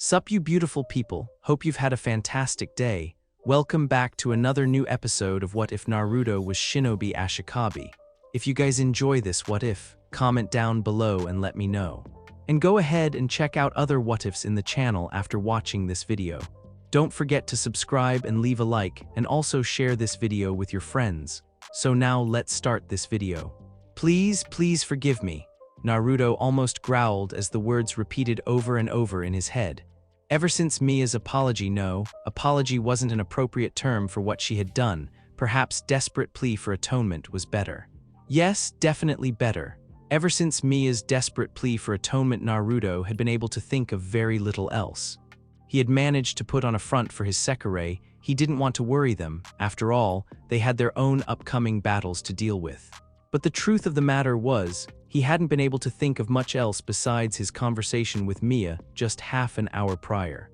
Sup you beautiful people, hope you've had a fantastic day. Welcome back to another new episode of What If Naruto Was Shinobi Ashikabi. If you guys enjoy this what if, comment down below and let me know. And go ahead and check out other what ifs in the channel after watching this video. Don't forget to subscribe and leave a like, and also share this video with your friends. So now let's start this video. Please forgive me. Naruto almost growled as the words repeated over and over in his head. Ever since Mia's apology, apology wasn't an appropriate term for what she had done. Perhaps desperate plea for atonement was better. Yes, definitely better. Ever since Mia's desperate plea for atonement, Naruto had been able to think of very little else. He had managed to put on a front for his Sekirei. He didn't want to worry them. After all, they had their own upcoming battles to deal with. But the truth of the matter was, he hadn't been able to think of much else besides his conversation with Mia just half an hour prior.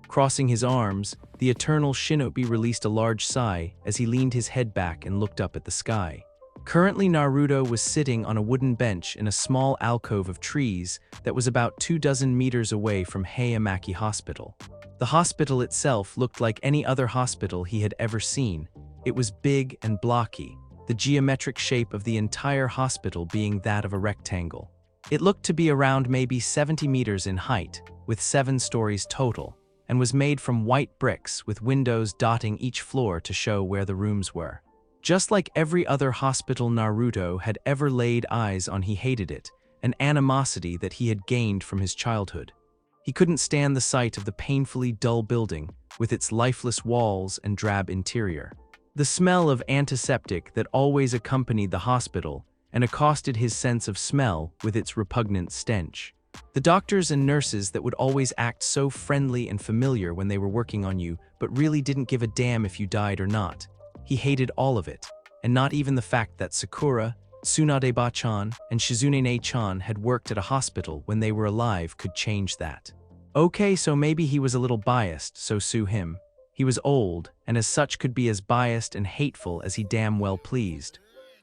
Crossing his arms, the eternal Shinobi released a large sigh as he leaned his head back and looked up at the sky. Currently, Naruto was sitting on a wooden bench in a small alcove of trees that was about 24 meters away from Uzumaki Hospital. The hospital itself looked like any other hospital he had ever seen. It was big and blocky, the geometric shape of the entire hospital being that of a rectangle. It looked to be around maybe 70 meters in height, with 7 stories total, and was made from white bricks with windows dotting each floor to show where the rooms were. Just like every other hospital Naruto had ever laid eyes on, he hated it, an animosity that he had gained from his childhood. He couldn't stand the sight of the painfully dull building, with its lifeless walls and drab interior. The smell of antiseptic that always accompanied the hospital and accosted his sense of smell with its repugnant stench. The doctors and nurses that would always act so friendly and familiar when they were working on you, but really didn't give a damn if you died or not. He hated all of it, and not even the fact that Sakura, Tsunade-ba-chan, and Shizune-chan had worked at a hospital when they were alive could change that. Okay, so maybe he was a little biased, so sue him. He was old, and as such could be as biased and hateful as he damn well pleased.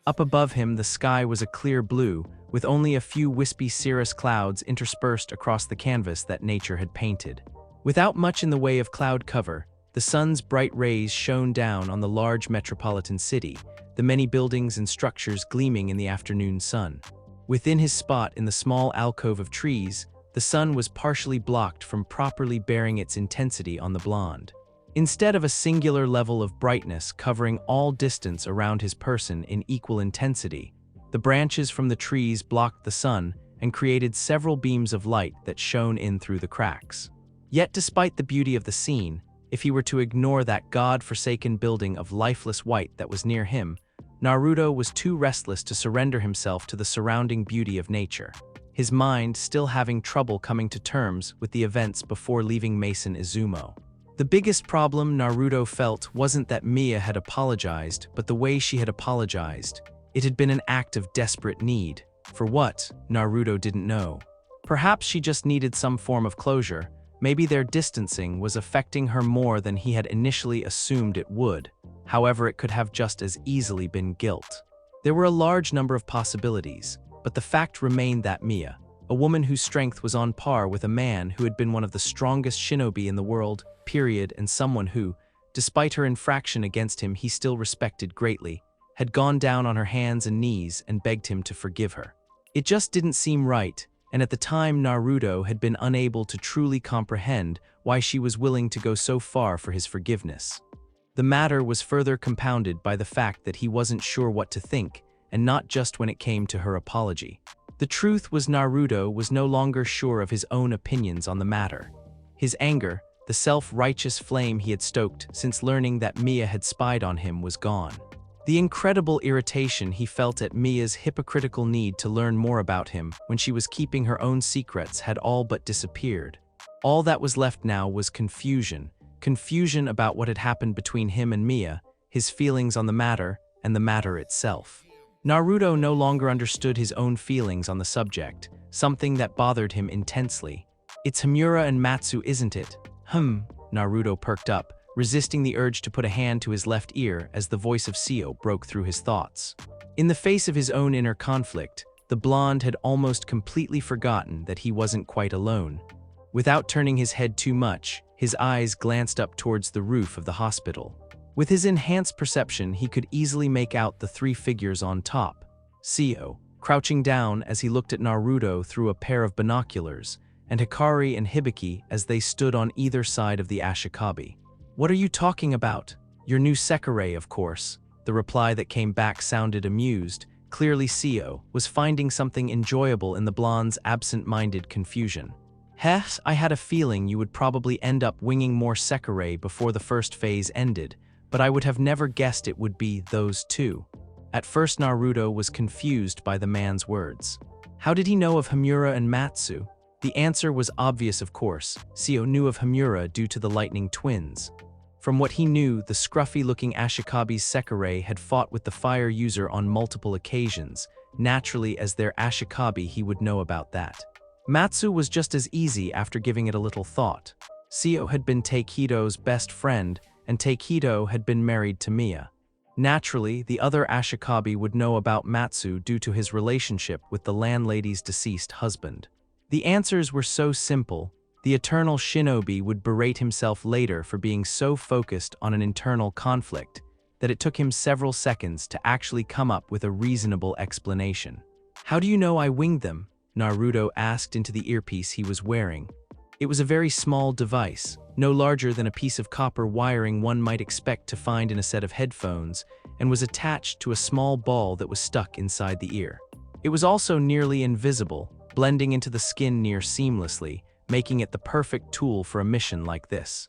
Up above him, the sky was a clear blue, with only a few wispy cirrus clouds interspersed across the canvas that nature had painted. Without much in the way of cloud cover, the sun's bright rays shone down on the large metropolitan city, the many buildings and structures gleaming in the afternoon sun. Within his spot in the small alcove of trees, the sun was partially blocked from properly bearing its intensity on the blonde. Instead of a singular level of brightness covering all distance around his person in equal intensity, the branches from the trees blocked the sun and created several beams of light that shone in through the cracks. Yet despite the beauty of the scene, if he were to ignore that god-forsaken building of lifeless white that was near him, Naruto was too restless to surrender himself to the surrounding beauty of nature, his mind still having trouble coming to terms with the events before leaving Mason Izumo. The biggest problem Naruto felt wasn't that Mia had apologized, but the way she had apologized. It had been an act of desperate need. For what? Naruto didn't know. Perhaps she just needed some form of closure. Maybe their distancing was affecting her more than he had initially assumed it would. However, it could have just as easily been guilt. There were a large number of possibilities, but the fact remained that Mia, a woman whose strength was on par with a man who had been one of the strongest shinobi in the world, period, and someone who, despite her infraction against him he still respected greatly, had gone down on her hands and knees and begged him to forgive her. It just didn't seem right, and at the time Naruto had been unable to truly comprehend why she was willing to go so far for his forgiveness. The matter was further compounded by the fact that he wasn't sure what to think, and not just when it came to her apology. The truth was Naruto was no longer sure of his own opinions on the matter. His anger, the self-righteous flame he had stoked since learning that Mia had spied on him, was gone. The incredible irritation he felt at Mia's hypocritical need to learn more about him when she was keeping her own secrets had all but disappeared. All that was left now was confusion. Confusion about what had happened between him and Mia, his feelings on the matter, and the matter itself. Naruto no longer understood his own feelings on the subject, something that bothered him intensely. It's Himura and Matsu, isn't it? Naruto perked up, resisting the urge to put a hand to his left ear as the voice of Seio broke through his thoughts. In the face of his own inner conflict, the blonde had almost completely forgotten that he wasn't quite alone. Without turning his head too much, his eyes glanced up towards the roof of the hospital. With his enhanced perception, he could easily make out the three figures on top. Seio, crouching down as he looked at Naruto through a pair of binoculars, and Hikari and Hibiki as they stood on either side of the Ashikabi. "What are you talking about? Your new Sekirei, of course." The reply that came back sounded amused. Clearly Seio was finding something enjoyable in the blonde's absent-minded confusion. "Heh, I had a feeling you would probably end up winging more Sekirei before the first phase ended, but I would have never guessed it would be those two." At first Naruto was confused by the man's words. How did he know of Himura and Matsu? The answer was obvious, of course. Seio knew of Himura due to the lightning twins. From what he knew, the scruffy-looking Ashikabi's Sekirei had fought with the fire user on multiple occasions. Naturally, as their Ashikabi, he would know about that. Matsu was just as easy after giving it a little thought. Seio had been Takehido's best friend, and Takehido had been married to Mia. Naturally, the other Ashikabi would know about Matsu due to his relationship with the landlady's deceased husband. The answers were so simple. The eternal shinobi would berate himself later for being so focused on an internal conflict that it took him several seconds to actually come up with a reasonable explanation. "How do you know I winged them?" Naruto asked into the earpiece he was wearing. It was a very small device, no larger than a piece of copper wiring one might expect to find in a set of headphones, and was attached to a small ball that was stuck inside the ear. It was also nearly invisible, blending into the skin near seamlessly, making it the perfect tool for a mission like this.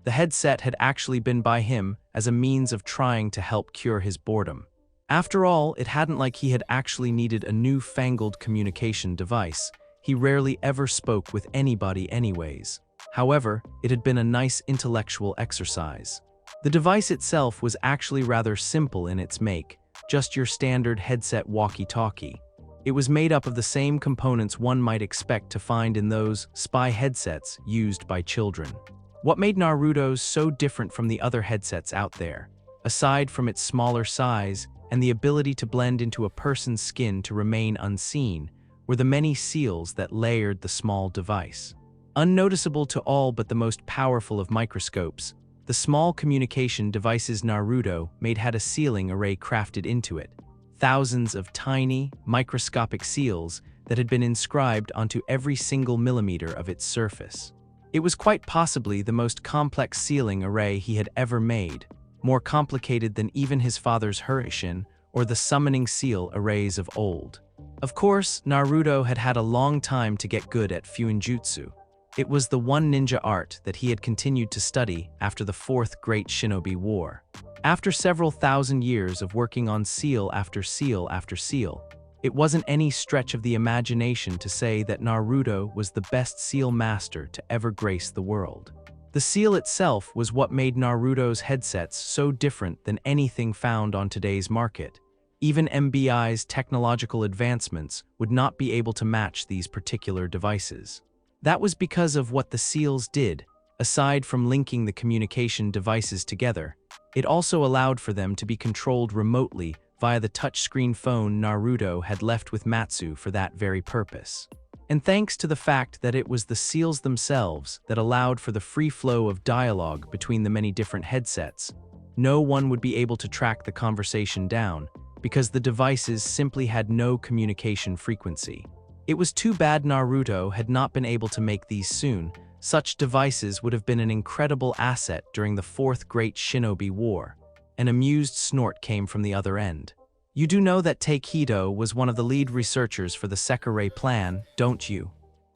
The headset had actually been by him as a means of trying to help cure his boredom. After all, it hadn't like he had actually needed a new-fangled communication device. He rarely ever spoke with anybody anyways. However, it had been a nice intellectual exercise. The device itself was actually rather simple in its make, just your standard headset walkie-talkie. It was made up of the same components one might expect to find in those spy headsets used by children. What made Naruto's so different from the other headsets out there? Aside from its smaller size and the ability to blend into a person's skin to remain unseen, were the many seals that layered the small device. Unnoticeable to all but the most powerful of microscopes, the small communication devices Naruto made had a sealing array crafted into it. Thousands of tiny, microscopic seals that had been inscribed onto every single millimeter of its surface. It was quite possibly the most complex sealing array he had ever made, more complicated than even his father's Hurricane or the summoning seal arrays of old. Of course, Naruto had had a long time to get good at Fuinjutsu. It was the one ninja art that he had continued to study after the Fourth Great Shinobi War. After several thousand years of working on seal after seal after seal, it wasn't any stretch of the imagination to say that Naruto was the best seal master to ever grace the world. The seal itself was what made Naruto's headsets so different than anything found on today's market. Even MBI's technological advancements would not be able to match these particular devices. That was because of what the seals did. Aside from linking the communication devices together, it also allowed for them to be controlled remotely via the touchscreen phone Naruto had left with Matsu for that very purpose. And thanks to the fact that it was the seals themselves that allowed for the free flow of dialogue between the many different headsets, no one would be able to track the conversation down because the devices simply had no communication frequency. It was too bad Naruto had not been able to make these soon. Such devices would have been an incredible asset during the Fourth Great Shinobi War. An amused snort came from the other end. "You do know that Takehido was one of the lead researchers for the Sekirei plan, don't you?"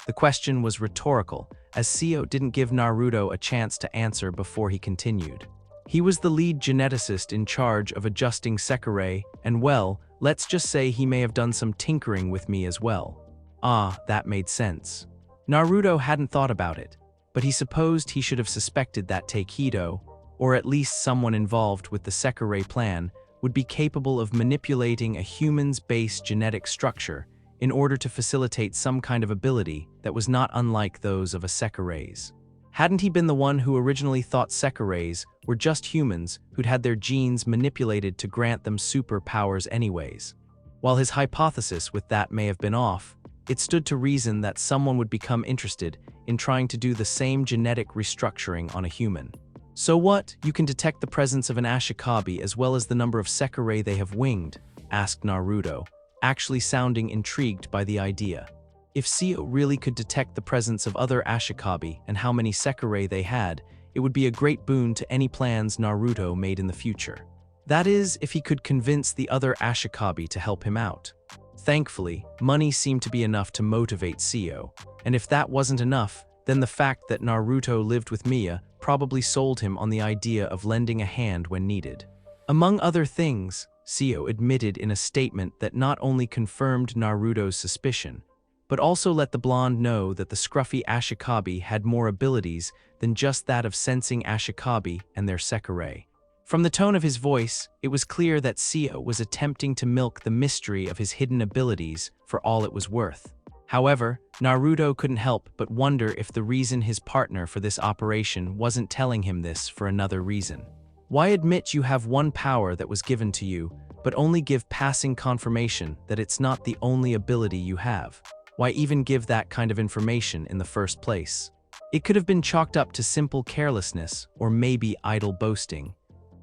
The question was rhetorical, as Seio didn't give Naruto a chance to answer before he continued. He was the lead geneticist in charge of adjusting Sekirei, and well, let's just say he may have done some tinkering with me as well. Ah, that made sense. Naruto hadn't thought about it, but he supposed he should have suspected that Takehido, or at least someone involved with the Sekirei plan, would be capable of manipulating a human's base genetic structure in order to facilitate some kind of ability that was not unlike those of a Sekirei's. Hadn't he been the one who originally thought Sekireis were just humans who'd had their genes manipulated to grant them superpowers anyways? While his hypothesis with that may have been off, it stood to reason that someone would become interested in trying to do the same genetic restructuring on a human. So what? You can detect the presence of an Ashikabi as well as the number of Sekirei they have winged? Asked Naruto, actually sounding intrigued by the idea. If Seio really could detect the presence of other Ashikabi and how many Sekirei they had, it would be a great boon to any plans Naruto made in the future. That is, if he could convince the other Ashikabi to help him out. Thankfully, money seemed to be enough to motivate Seio, and if that wasn't enough, then the fact that Naruto lived with Miya probably sold him on the idea of lending a hand when needed. Among other things, Seio admitted in a statement that not only confirmed Naruto's suspicion, but also let the blonde know that the scruffy Ashikabi had more abilities than just that of sensing Ashikabi and their Sekirei. From the tone of his voice, it was clear that Seio was attempting to milk the mystery of his hidden abilities for all it was worth. However, Naruto couldn't help but wonder if the reason his partner for this operation wasn't telling him this for another reason. Why admit you have one power that was given to you, but only give passing confirmation that it's not the only ability you have? Why even give that kind of information in the first place? It could have been chalked up to simple carelessness or maybe idle boasting.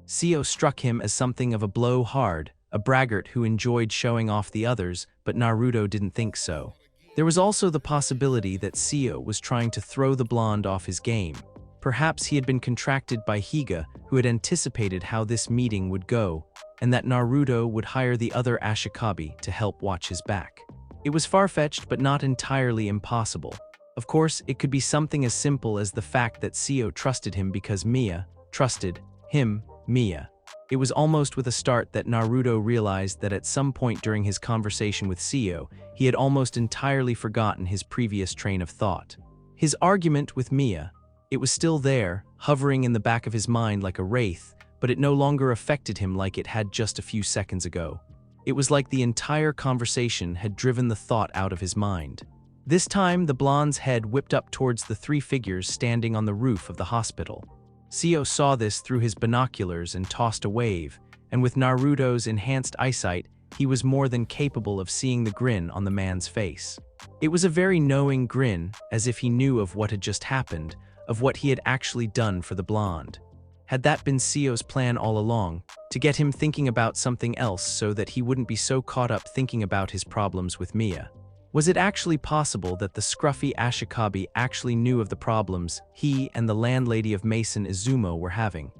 Seio struck him as something of a blowhard, a braggart who enjoyed showing off the others, but Naruto didn't think so. There was also the possibility that Seio was trying to throw the blonde off his game. Perhaps he had been contracted by Higa, who had anticipated how this meeting would go, and that Naruto would hire the other Ashikabi to help watch his back. It was far-fetched but not entirely impossible. Of course, it could be something as simple as the fact that Seio trusted him because Miya trusted him, Miya. It was almost with a start that Naruto realized that at some point during his conversation with Seio, he had almost entirely forgotten his previous train of thought. His argument with Miya, it was still there, hovering in the back of his mind like a wraith, but it no longer affected him like it had just a few seconds ago. It was like the entire conversation had driven the thought out of his mind. This time, the blonde's head whipped up towards the three figures standing on the roof of the hospital. Seio saw this through his binoculars and tossed a wave, and with Naruto's enhanced eyesight, he was more than capable of seeing the grin on the man's face. It was a very knowing grin, as if he knew of what had just happened, of what he had actually done for the blonde. Had that been Seio's plan all along, to get him thinking about something else so that he wouldn't be so caught up thinking about his problems with Miya? Was it actually possible that the scruffy Ashikabi actually knew of the problems he and the landlady of Mason Izumo were having?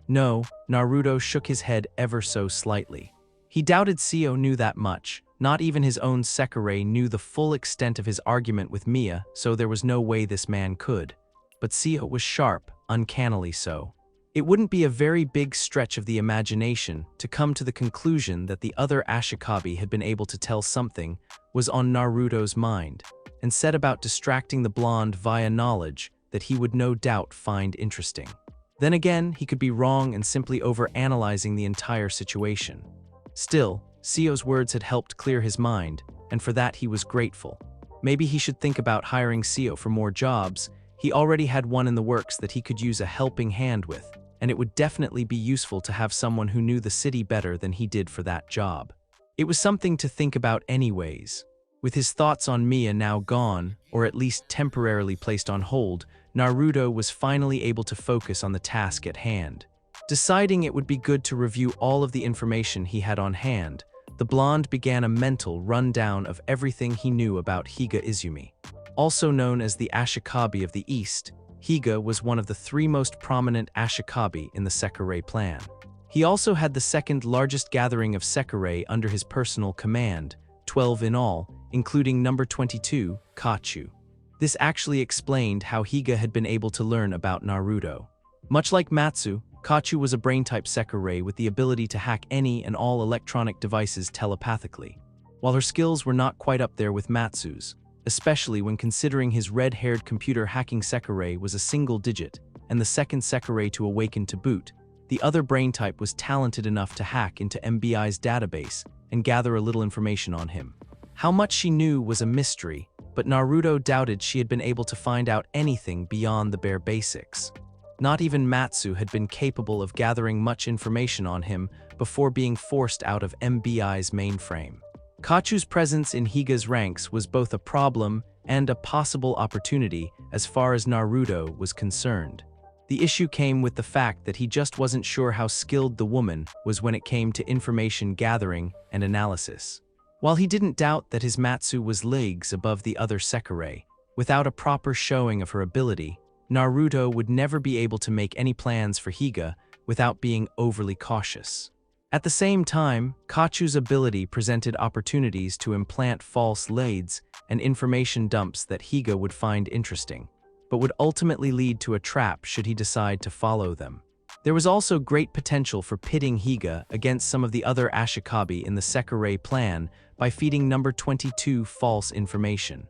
No, Naruto shook his head ever so slightly. He doubted Seio knew that much. Not even his own Sekirei knew the full extent of his argument with Miya, so there was no way this man could. But Seio was sharp, uncannily so. It wouldn't be a very big stretch of the imagination to come to the conclusion that the other Ashikabi had been able to tell something was on Naruto's mind, and set about distracting the blonde via knowledge that he would no doubt find interesting. Then again, he could be wrong and simply over-analyzing the entire situation. Still, Seio's words had helped clear his mind, and for that he was grateful. Maybe he should think about hiring Seio for more jobs. He already had one in the works that he could use a helping hand with, and it would definitely be useful to have someone who knew the city better than he did for that job. It was something to think about anyways. With his thoughts on Miya now gone, or at least temporarily placed on hold, Naruto was finally able to focus on the task at hand. Deciding it would be good to review all of the information he had on hand, the blonde began a mental rundown of everything he knew about Higa Izumi. Also known as the Ashikabi of the East, Higa was one of the three most prominent Ashikabi in the Sekirei clan. He also had the second largest gathering of Sekirei under his personal command, 12 in all, including number 22, Kachu. This actually explained how Higa had been able to learn about Naruto. Much like Matsu, Kachu was a brain-type Sekirei with the ability to hack any and all electronic devices telepathically. While her skills were not quite up there with Matsu's, especially when considering his red-haired computer hacking Sekirei was a single digit, and the second Sekirei to awaken to boot, the other brain type was talented enough to hack into MBI's database and gather a little information on him. How much she knew was a mystery, but Naruto doubted she had been able to find out anything beyond the bare basics. Not even Matsu had been capable of gathering much information on him before being forced out of MBI's mainframe. Kachu's presence in Higa's ranks was both a problem and a possible opportunity as far as Naruto was concerned. The issue came with the fact that he just wasn't sure how skilled the woman was when it came to information gathering and analysis. While he didn't doubt that his Matsu was leagues above the other Sekirei, without a proper showing of her ability, Naruto would never be able to make any plans for Higa without being overly cautious. At the same time, Kachu's ability presented opportunities to implant false leads and information dumps that Higa would find interesting, but would ultimately lead to a trap should he decide to follow them. There was also great potential for pitting Higa against some of the other Ashikabi in the Sekirei plan by feeding number 22 false information.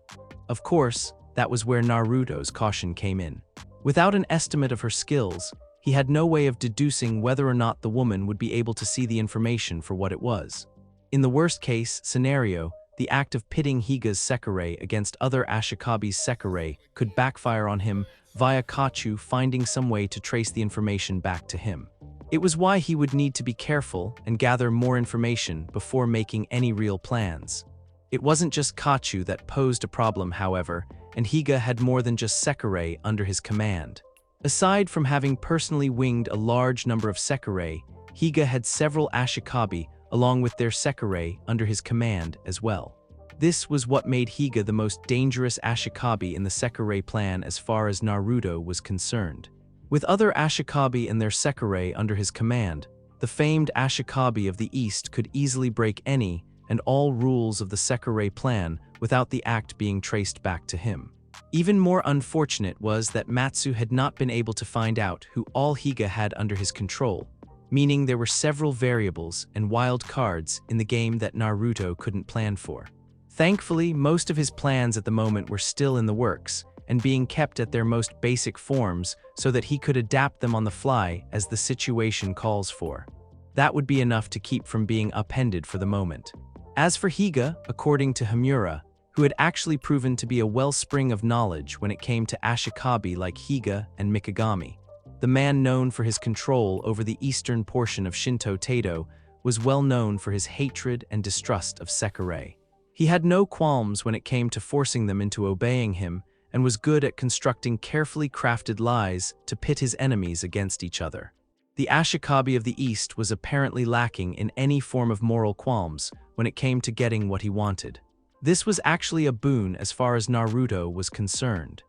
Of course, that was where Naruto's caution came in. Without an estimate of her skills, he had no way of deducing whether or not the woman would be able to see the information for what it was. In the worst-case scenario, the act of pitting Higa's Sekirei against other Ashikabi's Sekirei could backfire on him via Kachu finding some way to trace the information back to him. It was why he would need to be careful and gather more information before making any real plans. It wasn't just Kachu that posed a problem, however, and Higa had more than just Sekirei under his command. Aside from having personally winged a large number of Sekirei, Higa had several Ashikabi along with their Sekirei under his command as well. This was what made Higa the most dangerous Ashikabi in the Sekirei plan as far as Naruto was concerned. With other Ashikabi and their Sekirei under his command, the famed Ashikabi of the East could easily break any and all rules of the Sekirei plan without the act being traced back to him. Even more unfortunate was that Matsu had not been able to find out who all Higa had under his control, meaning there were several variables and wild cards in the game that Naruto couldn't plan for. Thankfully, most of his plans at the moment were still in the works and being kept at their most basic forms so that he could adapt them on the fly as the situation calls for. That would be enough to keep from being upended for the moment. As for Higa, according to Himura, who had actually proven to be a wellspring of knowledge when it came to Ashikabi like Higa and Mikagami, the man known for his control over the eastern portion of Shinto Tedo was well known for his hatred and distrust of Sekirei. He had no qualms when it came to forcing them into obeying him and was good at constructing carefully crafted lies to pit his enemies against each other. The Ashikabi of the East was apparently lacking in any form of moral qualms when it came to getting what he wanted. This was actually a boon as far as Naruto was concerned.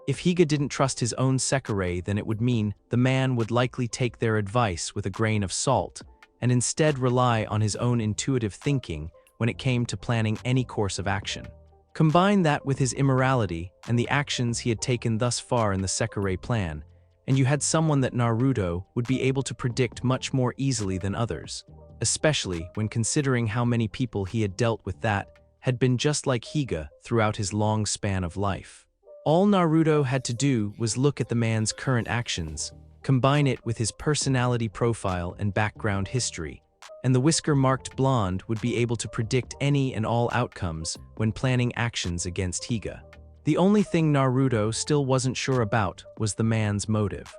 If Higa didn't trust his own Sekirei, then it would mean the man would likely take their advice with a grain of salt and instead rely on his own intuitive thinking when it came to planning any course of action. Combine that with his immorality and the actions he had taken thus far in the Sekirei plan, and you had someone that Naruto would be able to predict much more easily than others, especially when considering how many people he had dealt with that had been just like Higa throughout his long span of life. All Naruto had to do was look at the man's current actions, combine it with his personality profile and background history, and the whisker-marked blonde would be able to predict any and all outcomes when planning actions against Higa. The only thing Naruto still wasn't sure about was the man's motive.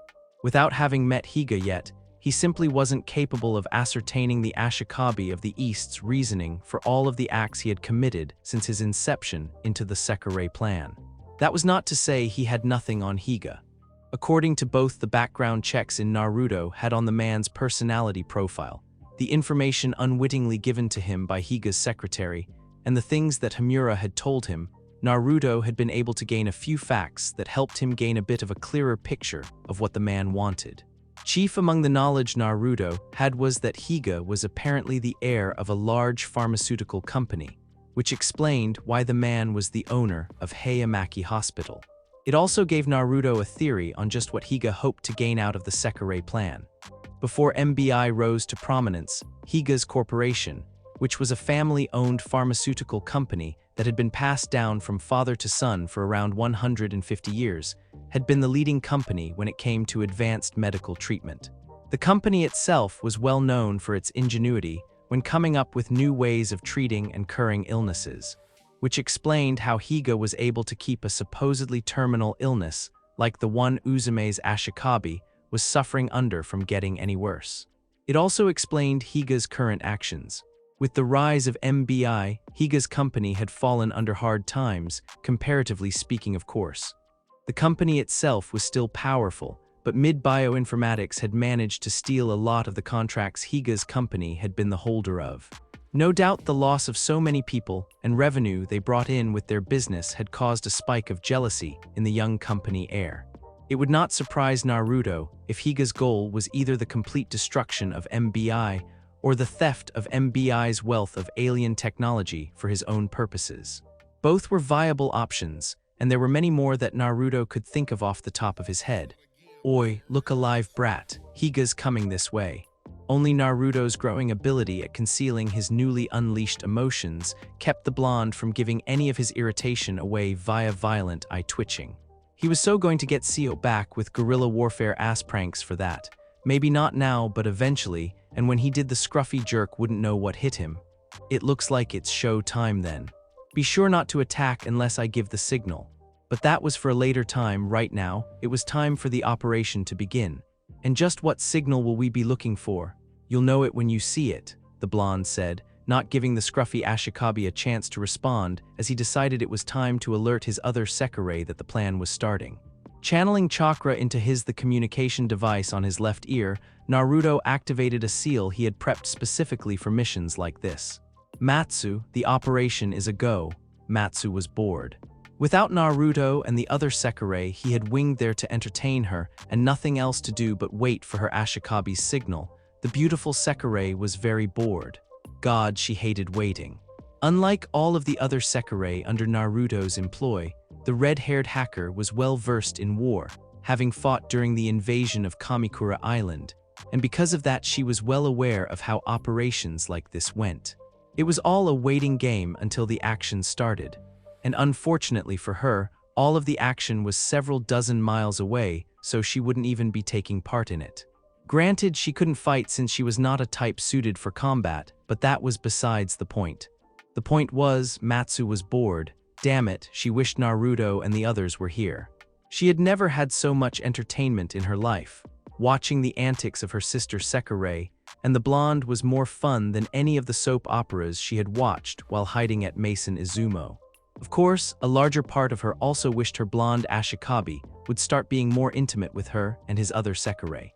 Without having met Higa yet, he simply wasn't capable of ascertaining the Ashikabi of the East's reasoning for all of the acts he had committed since his inception into the Sekirei plan. That was not to say he had nothing on Higa. According to both the background checks in Naruto had on the man's personality profile, the information unwittingly given to him by Higa's secretary, and the things that Himura had told him, Naruto had been able to gain a few facts that helped him gain a bit of a clearer picture of what the man wanted. Chief among the knowledge Naruto had was that Higa was apparently the heir of a large pharmaceutical company, which explained why the man was the owner of Heiyamaki Hospital. It also gave Naruto a theory on just what Higa hoped to gain out of the Sekirei plan. Before MBI rose to prominence, Higa's corporation, which was a family-owned pharmaceutical company that had been passed down from father to son for around 150 years, had been the leading company when it came to advanced medical treatment. The company itself was well known for its ingenuity when coming up with new ways of treating and curing illnesses, which explained how Higa was able to keep a supposedly terminal illness, like the one Uzume's Ashikabi was suffering under from getting any worse. It also explained Higa's current actions, With the rise of MBI, Higa's company had fallen under hard times, comparatively speaking of course. The company itself was still powerful, but mid-bioinformatics had managed to steal a lot of the contracts Higa's company had been the holder of. No doubt the loss of so many people and revenue they brought in with their business had caused a spike of jealousy in the young company heir. It would not surprise Naruto if Higa's goal was either the complete destruction of MBI or the theft of MBI's wealth of alien technology for his own purposes. Both were viable options, and there were many more that Naruto could think of off the top of his head. Oi, look alive brat, Higa's coming this way. Only Naruto's growing ability at concealing his newly unleashed emotions kept the blonde from giving any of his irritation away via violent eye-twitching. He was so going to get Seio back with guerrilla warfare ass pranks for that. Maybe not now, but eventually, and when he did the scruffy jerk wouldn't know what hit him. It looks like it's show time then. Be sure not to attack unless I give the signal. But that was for a later time. Right now, it was time for the operation to begin. And just what signal will we be looking for? You'll know it when you see it, the blonde said, not giving the scruffy Ashikabi a chance to respond as he decided it was time to alert his other Sekirei that the plan was starting. Channeling chakra into the communication device on his left ear, Naruto activated a seal he had prepped specifically for missions like this. Matsu, the operation is a go. Matsu was bored. Without Naruto and the other Sekirei, he had winged there to entertain her and nothing else to do but wait for her Ashikabi's signal. The beautiful Sekirei was very bored. God, she hated waiting. Unlike all of the other Sekirei under Naruto's employ, the red-haired hacker was well versed in war, having fought during the invasion of Kamikura Island, and because of that she was well aware of how operations like this went. It was all a waiting game until the action started, and unfortunately for her, all of the action was several dozen miles away, so she wouldn't even be taking part in it. Granted, she couldn't fight since she was not a type suited for combat, but that was besides the point. The point was, Matsu was bored. Damn it, she wished Naruto and the others were here. She had never had so much entertainment in her life. Watching the antics of her sister Sekirei, and the blonde was more fun than any of the soap operas she had watched while hiding at Mason Izumo. Of course, a larger part of her also wished her blonde Ashikabi would start being more intimate with her and his other Sekirei.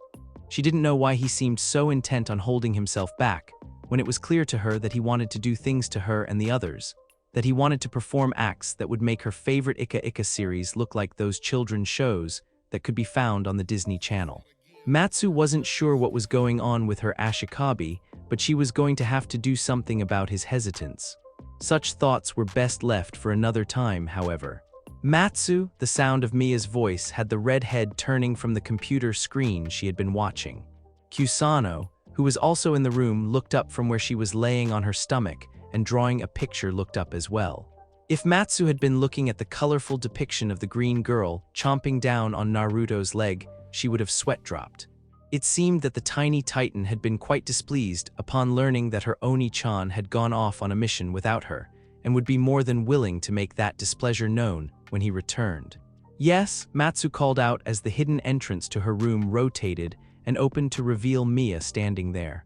She didn't know why he seemed so intent on holding himself back, when it was clear to her that he wanted to do things to her and the others, that he wanted to perform acts that would make her favorite Ika Ika series look like those children's shows that could be found on the Disney Channel. Matsu wasn't sure what was going on with her Ashikabi, but she was going to have to do something about his hesitance. Such thoughts were best left for another time, however. Matsu, the sound of Mia's voice, had the red head turning from the computer screen she had been watching. Kusano, who was also in the room, looked up from where she was laying on her stomach and drawing a picture looked up as well. If Matsu had been looking at the colorful depiction of the green girl chomping down on Naruto's leg, she would have sweat dropped. It seemed that the tiny titan had been quite displeased upon learning that her Oni-chan had gone off on a mission without her, and would be more than willing to make that displeasure known when he returned. Yes, Matsu called out as the hidden entrance to her room rotated and opened to reveal Mia standing there.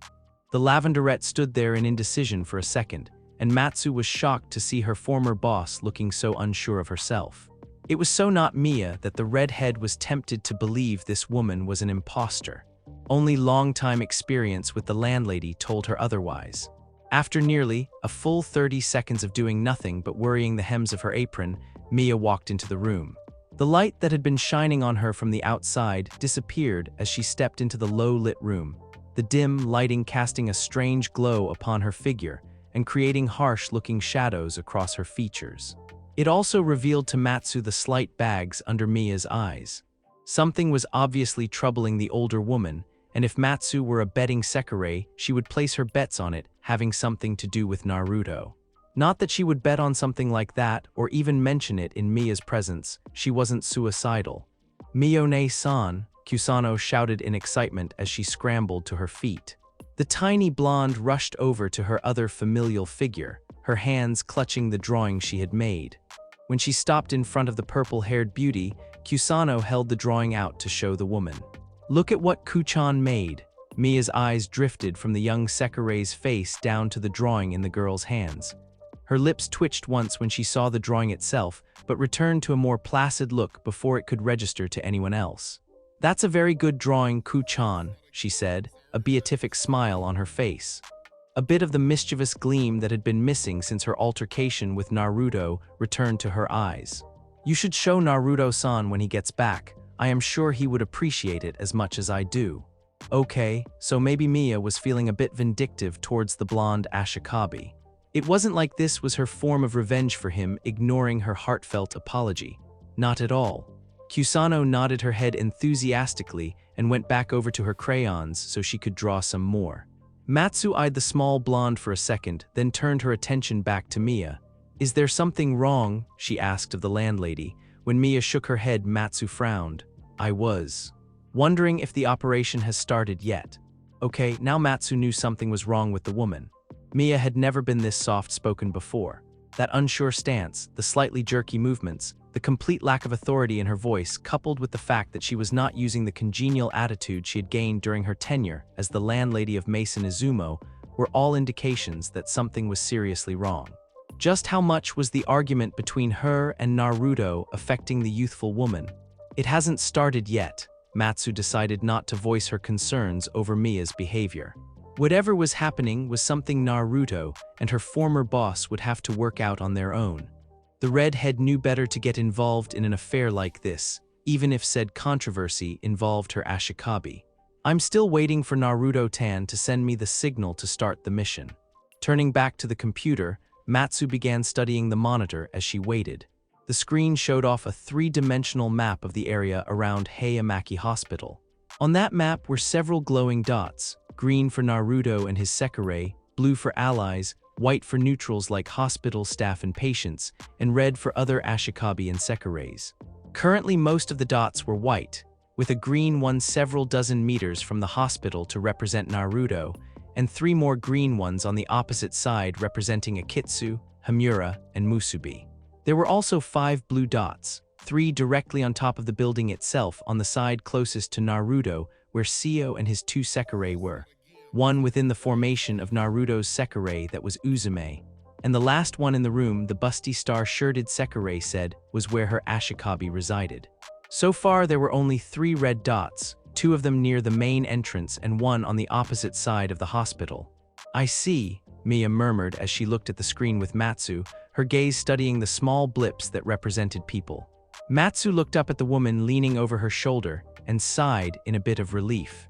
The lavenderette stood there in indecision for a second, and Matsu was shocked to see her former boss looking so unsure of herself. It was so not Mia that the redhead was tempted to believe this woman was an imposter. Only long-time experience with the landlady told her otherwise. After nearly a full 30 seconds of doing nothing but worrying the hems of her apron, Mia walked into the room. The light that had been shining on her from the outside disappeared as she stepped into the low-lit room, the dim lighting casting a strange glow upon her figure and creating harsh-looking shadows across her features. It also revealed to Matsu the slight bags under Mia's eyes. Something was obviously troubling the older woman, and if Matsu were a betting Sekirei, she would place her bets on it having something to do with Naruto. Not that she would bet on something like that or even mention it in Mia's presence. She wasn't suicidal. Miyone-san, Kusano shouted in excitement as she scrambled to her feet. The tiny blonde rushed over to her other familial figure, her hands clutching the drawing she had made. When she stopped in front of the purple-haired beauty, Kusano held the drawing out to show the woman. "Look at what Kuchan made." Mia's eyes drifted from the young Sekirei's face down to the drawing in the girl's hands. Her lips twitched once when she saw the drawing itself, but returned to a more placid look before it could register to anyone else. "That's a very good drawing, Ku-chan," she said, a beatific smile on her face. A bit of the mischievous gleam that had been missing since her altercation with Naruto returned to her eyes. "You should show Naruto-san when he gets back. I am sure he would appreciate it as much as I do." Okay, so maybe Mia was feeling a bit vindictive towards the blonde Ashikabi. It wasn't like this was her form of revenge for him ignoring her heartfelt apology. Not at all. Kusano nodded her head enthusiastically and went back over to her crayons so she could draw some more. Matsu eyed the small blonde for a second, then turned her attention back to Mia. "Is there something wrong?" she asked of the landlady. When Mia shook her head, Matsu frowned. "I was wondering if the operation has started yet." Okay, now Matsu knew something was wrong with the woman. Mia had never been this soft-spoken before. That unsure stance, the slightly jerky movements, the complete lack of authority in her voice, coupled with the fact that she was not using the congenial attitude she had gained during her tenure as the landlady of Mason Izumo, were all indications that something was seriously wrong. Just how much was the argument between her and Naruto affecting the youthful woman? It hasn't started yet. Matsu decided not to voice her concerns over Mia's behavior. Whatever was happening was something Naruto and her former boss would have to work out on their own. The redhead knew better to get involved in an affair like this, even if said controversy involved her Ashikabi. "I'm still waiting for Naruto-tan to send me the signal to start the mission." Turning back to the computer, Matsu began studying the monitor as she waited. The screen showed off a three-dimensional map of the area around Hayamaki Hospital. On that map were several glowing dots, green for Naruto and his Sekirei, blue for allies, white for neutrals like hospital staff and patients, and red for other Ashikabi and Sekireis. Currently, most of the dots were white, with a green one several dozen meters from the hospital to represent Naruto, and three more green ones on the opposite side representing Akitsu, Hamura, and Musubi. There were also 5 blue dots, 3 directly on top of the building itself on the side closest to Naruto, where Seio and his 2 Sekirei were. One within the formation of Naruto's Sekirei that was Uzumaki, and the last one in the room, the busty star-shirted Sekirei said, was where her Ashikabi resided. So far there were only 3 red dots, 2 of them near the main entrance and 1 on the opposite side of the hospital. "I see," Mia murmured as she looked at the screen with Matsu, her gaze studying the small blips that represented people. Matsu looked up at the woman leaning over her shoulder and sighed in a bit of relief.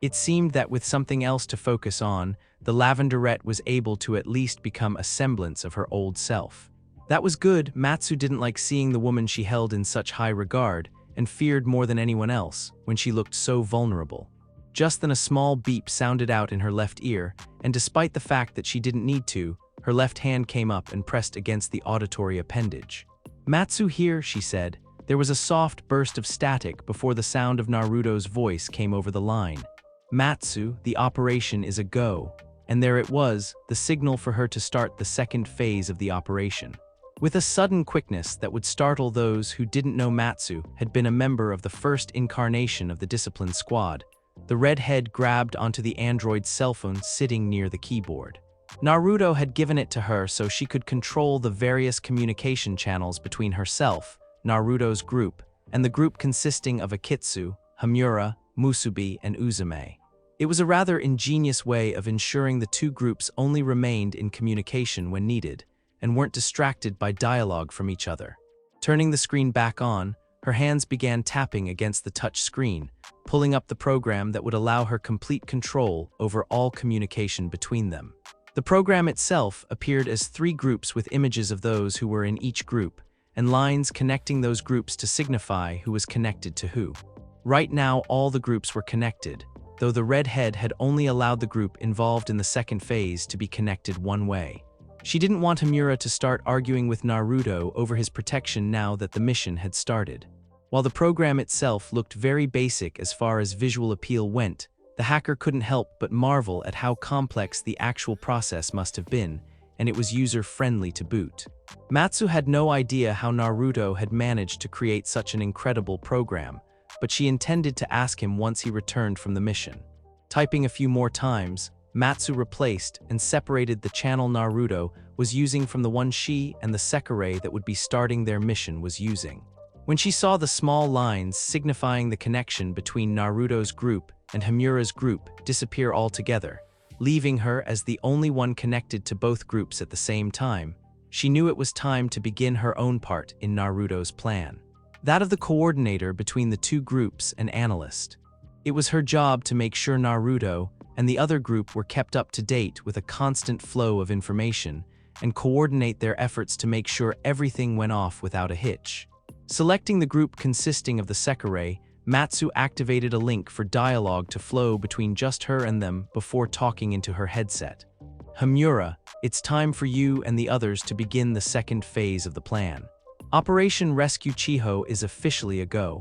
It seemed that with something else to focus on, the Lavenderette was able to at least become a semblance of her old self. That was good. Matsu didn't like seeing the woman she held in such high regard and feared more than anyone else when she looked so vulnerable. Just then a small beep sounded out in her left ear, and despite the fact that she didn't need to, her left hand came up and pressed against the auditory appendage. "Matsu here," she said. There was a soft burst of static before the sound of Naruto's voice came over the line. "Matsu, the operation is a go." And there it was, the signal for her to start the second phase of the operation. With a sudden quickness that would startle those who didn't know Matsu had been a member of the first incarnation of the discipline squad, the redhead grabbed onto the android's cell phone sitting near the keyboard. Naruto had given it to her so she could control the various communication channels between herself, Naruto's group, and the group consisting of Akitsu, Hamura, Musubi, and Uzumaki. It was a rather ingenious way of ensuring the two groups only remained in communication when needed, and weren't distracted by dialogue from each other. Turning the screen back on, her hands began tapping against the touch screen, pulling up the program that would allow her complete control over all communication between them. The program itself appeared as 3 groups with images of those who were in each group, and lines connecting those groups to signify who was connected to who. Right now, all the groups were connected, though the redhead had only allowed the group involved in the second phase to be connected one way. She didn't want Hamura to start arguing with Naruto over his protection now that the mission had started. While the program itself looked very basic as far as visual appeal went, the hacker couldn't help but marvel at how complex the actual process must have been, and it was user-friendly to boot. Matsu had no idea how Naruto had managed to create such an incredible program, but she intended to ask him once he returned from the mission. Typing a few more times, Matsu replaced and separated the channel Naruto was using from the one she and the Sekirei that would be starting their mission was using. When she saw the small lines signifying the connection between Naruto's group and Himura's group disappear altogether, leaving her as the only one connected to both groups at the same time, she knew it was time to begin her own part in Naruto's plan. That of the coordinator between the two groups and analyst. It was her job to make sure Naruto and the other group were kept up to date with a constant flow of information and coordinate their efforts to make sure everything went off without a hitch. Selecting the group consisting of the Sekirei, Matsu activated a link for dialogue to flow between just her and them before talking into her headset. Himura, it's time for you and the others to begin the second phase of the plan. Operation Rescue Chiho is officially a go.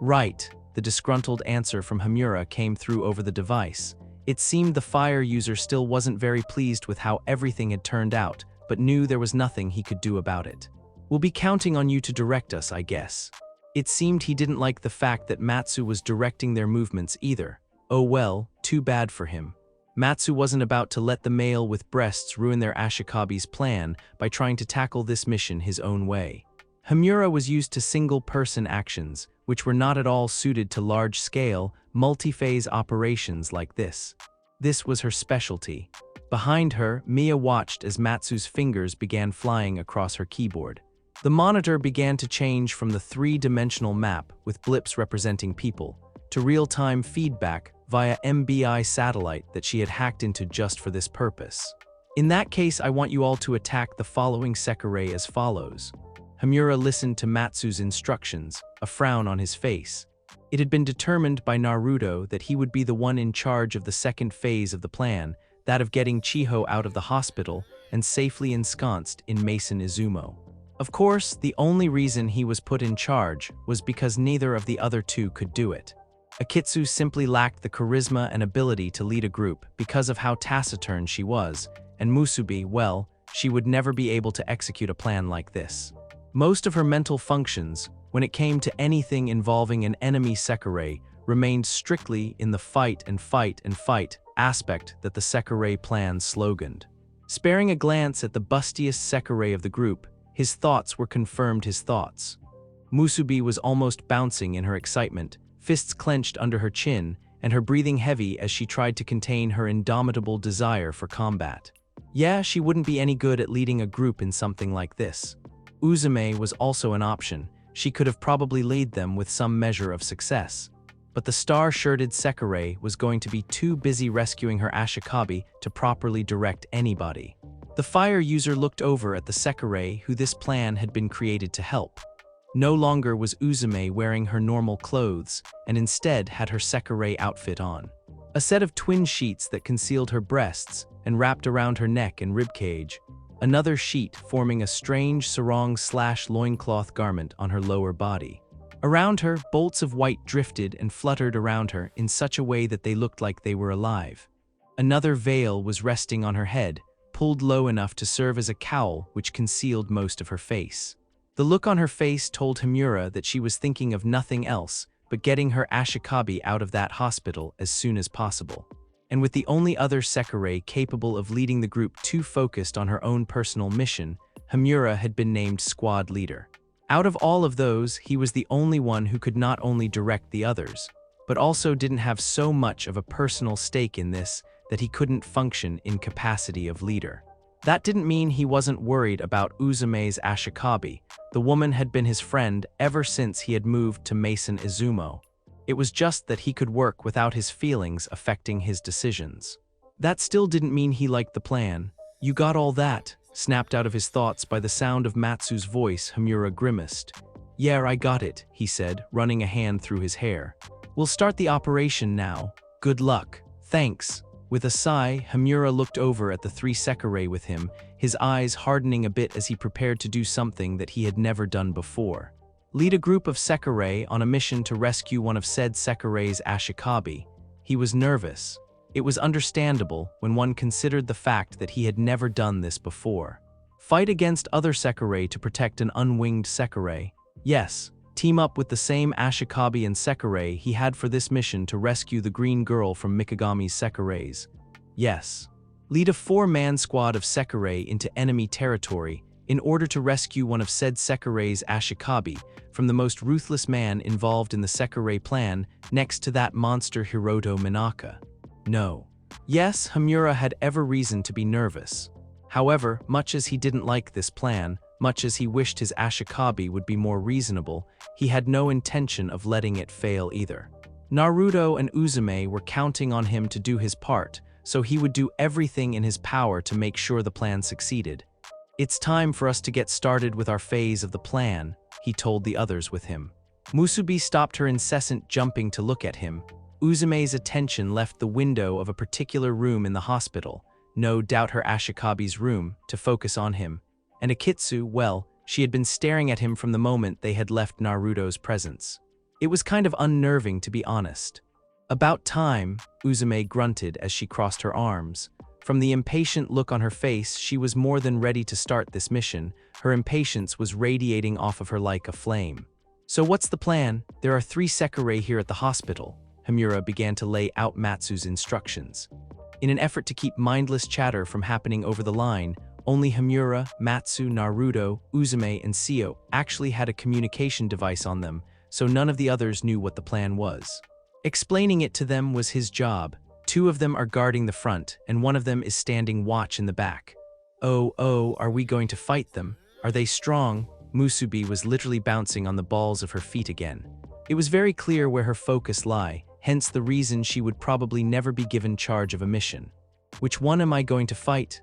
Right, the disgruntled answer from Himura came through over the device. It seemed the fire user still wasn't very pleased with how everything had turned out, but knew there was nothing he could do about it. We'll be counting on you to direct us, I guess. It seemed he didn't like the fact that Matsu was directing their movements either. Oh well, too bad for him. Matsu wasn't about to let the male with breasts ruin their Ashikabi's plan by trying to tackle this mission his own way. Himura was used to single-person actions, which were not at all suited to large-scale, multi-phase operations like this. This was her specialty. Behind her, Mia watched as Matsu's fingers began flying across her keyboard. The monitor began to change from the three-dimensional map with blips representing people to real-time feedback via MBI satellite that she had hacked into just for this purpose. In that case, I want you all to attack the following Sekirei as follows. Himura listened to Matsu's instructions, a frown on his face. It had been determined by Naruto that he would be the one in charge of the second phase of the plan, that of getting Chiho out of the hospital and safely ensconced in Mason Izumo. Of course, the only reason he was put in charge was because neither of the other two could do it. Akitsu simply lacked the charisma and ability to lead a group because of how taciturn she was, and Musubi, well, she would never be able to execute a plan like this. Most of her mental functions, when it came to anything involving an enemy Sekirei, remained strictly in the fight and fight and fight aspect that the Sekirei plan sloganed. Sparing a glance at the bustiest Sekirei of the group, his thoughts were confirmed his thoughts. Musubi was almost bouncing in her excitement, fists clenched under her chin, and her breathing heavy as she tried to contain her indomitable desire for combat. Yeah, she wouldn't be any good at leading a group in something like this. Uzumaki was also an option. She could have probably led them with some measure of success. But the star-shirted Sekirei was going to be too busy rescuing her Ashikabi to properly direct anybody. The fire user looked over at the Sekirei who this plan had been created to help. No longer was Uzumaki wearing her normal clothes, and instead had her Sekirei outfit on. A set of twin sheets that concealed her breasts and wrapped around her neck and ribcage. Another sheet forming a strange sarong/loincloth garment on her lower body. Around her, bolts of white drifted and fluttered around her in such a way that they looked like they were alive. Another veil was resting on her head, pulled low enough to serve as a cowl which concealed most of her face. The look on her face told Himura that she was thinking of nothing else but getting her Ashikabi out of that hospital as soon as possible. And with the only other Sekirei capable of leading the group too focused on her own personal mission, Himura had been named squad leader. Out of all of those, he was the only one who could not only direct the others, but also didn't have so much of a personal stake in this that he couldn't function in capacity of leader. That didn't mean he wasn't worried about Uzumaki's Ashikabi. The woman had been his friend ever since he had moved to Mason Izumo. It was just that he could work without his feelings affecting his decisions. That still didn't mean he liked the plan. "You got all that?" Snapped out of his thoughts by the sound of Matsu's voice, Himura grimaced. "Yeah, I got it," he said, running a hand through his hair. "We'll start the operation now. Good luck." "Thanks." With a sigh, Himura looked over at the three Sekirei with him, his eyes hardening a bit as he prepared to do something that he had never done before. Lead a group of Sekirei on a mission to rescue one of said Sekirei's Ashikabi. He was nervous. It was understandable when one considered the fact that he had never done this before. Fight against other Sekirei to protect an unwinged Sekirei. Yes, Team up with the same Ashikabi and Sekirei he had for this mission to rescue the green girl from Mikagami's Sekireis. Yes. Lead a 4-man squad of Sekirei into enemy territory in order to rescue one of said Sekirei's Ashikabi from the most ruthless man involved in the Sekirei plan next to that monster Hiroto Minaka. No. Yes, Hamura had every reason to be nervous. However, much as he didn't like this plan, much as he wished his Ashikabi would be more reasonable, he had no intention of letting it fail either. Naruto and Uzumaki were counting on him to do his part, so he would do everything in his power to make sure the plan succeeded. It's time for us to get started with our phase of the plan, he told the others with him. Musubi stopped her incessant jumping to look at him. Uzume's attention left the window of a particular room in the hospital, no doubt her Ashikabi's room, to focus on him. And Akitsu, well, she had been staring at him from the moment they had left Naruto's presence. It was kind of unnerving, to be honest. About time, Uzumaki grunted as she crossed her arms. From the impatient look on her face, she was more than ready to start this mission. Her impatience was radiating off of her like a flame. So what's the plan? There are 3 Sekirei here at the hospital. Hamura began to lay out Matsu's instructions. In an effort to keep mindless chatter from happening over the line, only Hamura, Matsu, Naruto, Uzumaki, and Seio actually had a communication device on them, so none of the others knew what the plan was. Explaining it to them was his job. 2 of them are guarding the front, and 1 of them is standing watch in the back. Oh, are we going to fight them? Are they strong? Musubi was literally bouncing on the balls of her feet again. It was very clear where her focus lay, hence the reason she would probably never be given charge of a mission. Which one am I going to fight?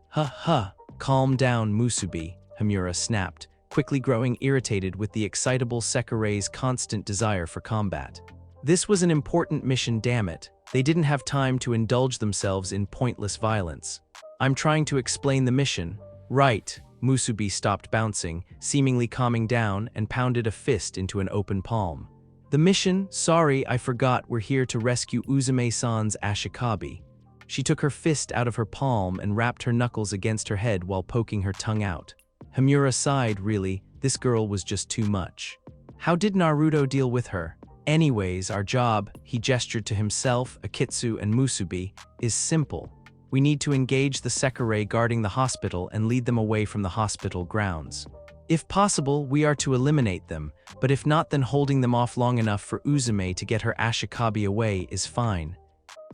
Calm down, Musubi, Hamura snapped, quickly growing irritated with the excitable Sekirei's constant desire for combat. This was an important mission, damn it. They didn't have time to indulge themselves in pointless violence. I'm trying to explain the mission. Right. Musubi stopped bouncing, seemingly calming down, and pounded a fist into an open palm. The mission? Sorry, I forgot we're here to rescue Uzume-san's Ashikabi. She took her fist out of her palm and rapped her knuckles against her head while poking her tongue out. Hamura sighed, really, this girl was just too much. How did Naruto deal with her? Anyways, our job, he gestured to himself, Akitsu, and Musubi, is simple. We need to engage the Sekirei guarding the hospital and lead them away from the hospital grounds. If possible, we are to eliminate them, but if not, then holding them off long enough for Uzumaki to get her Ashikabi away is fine.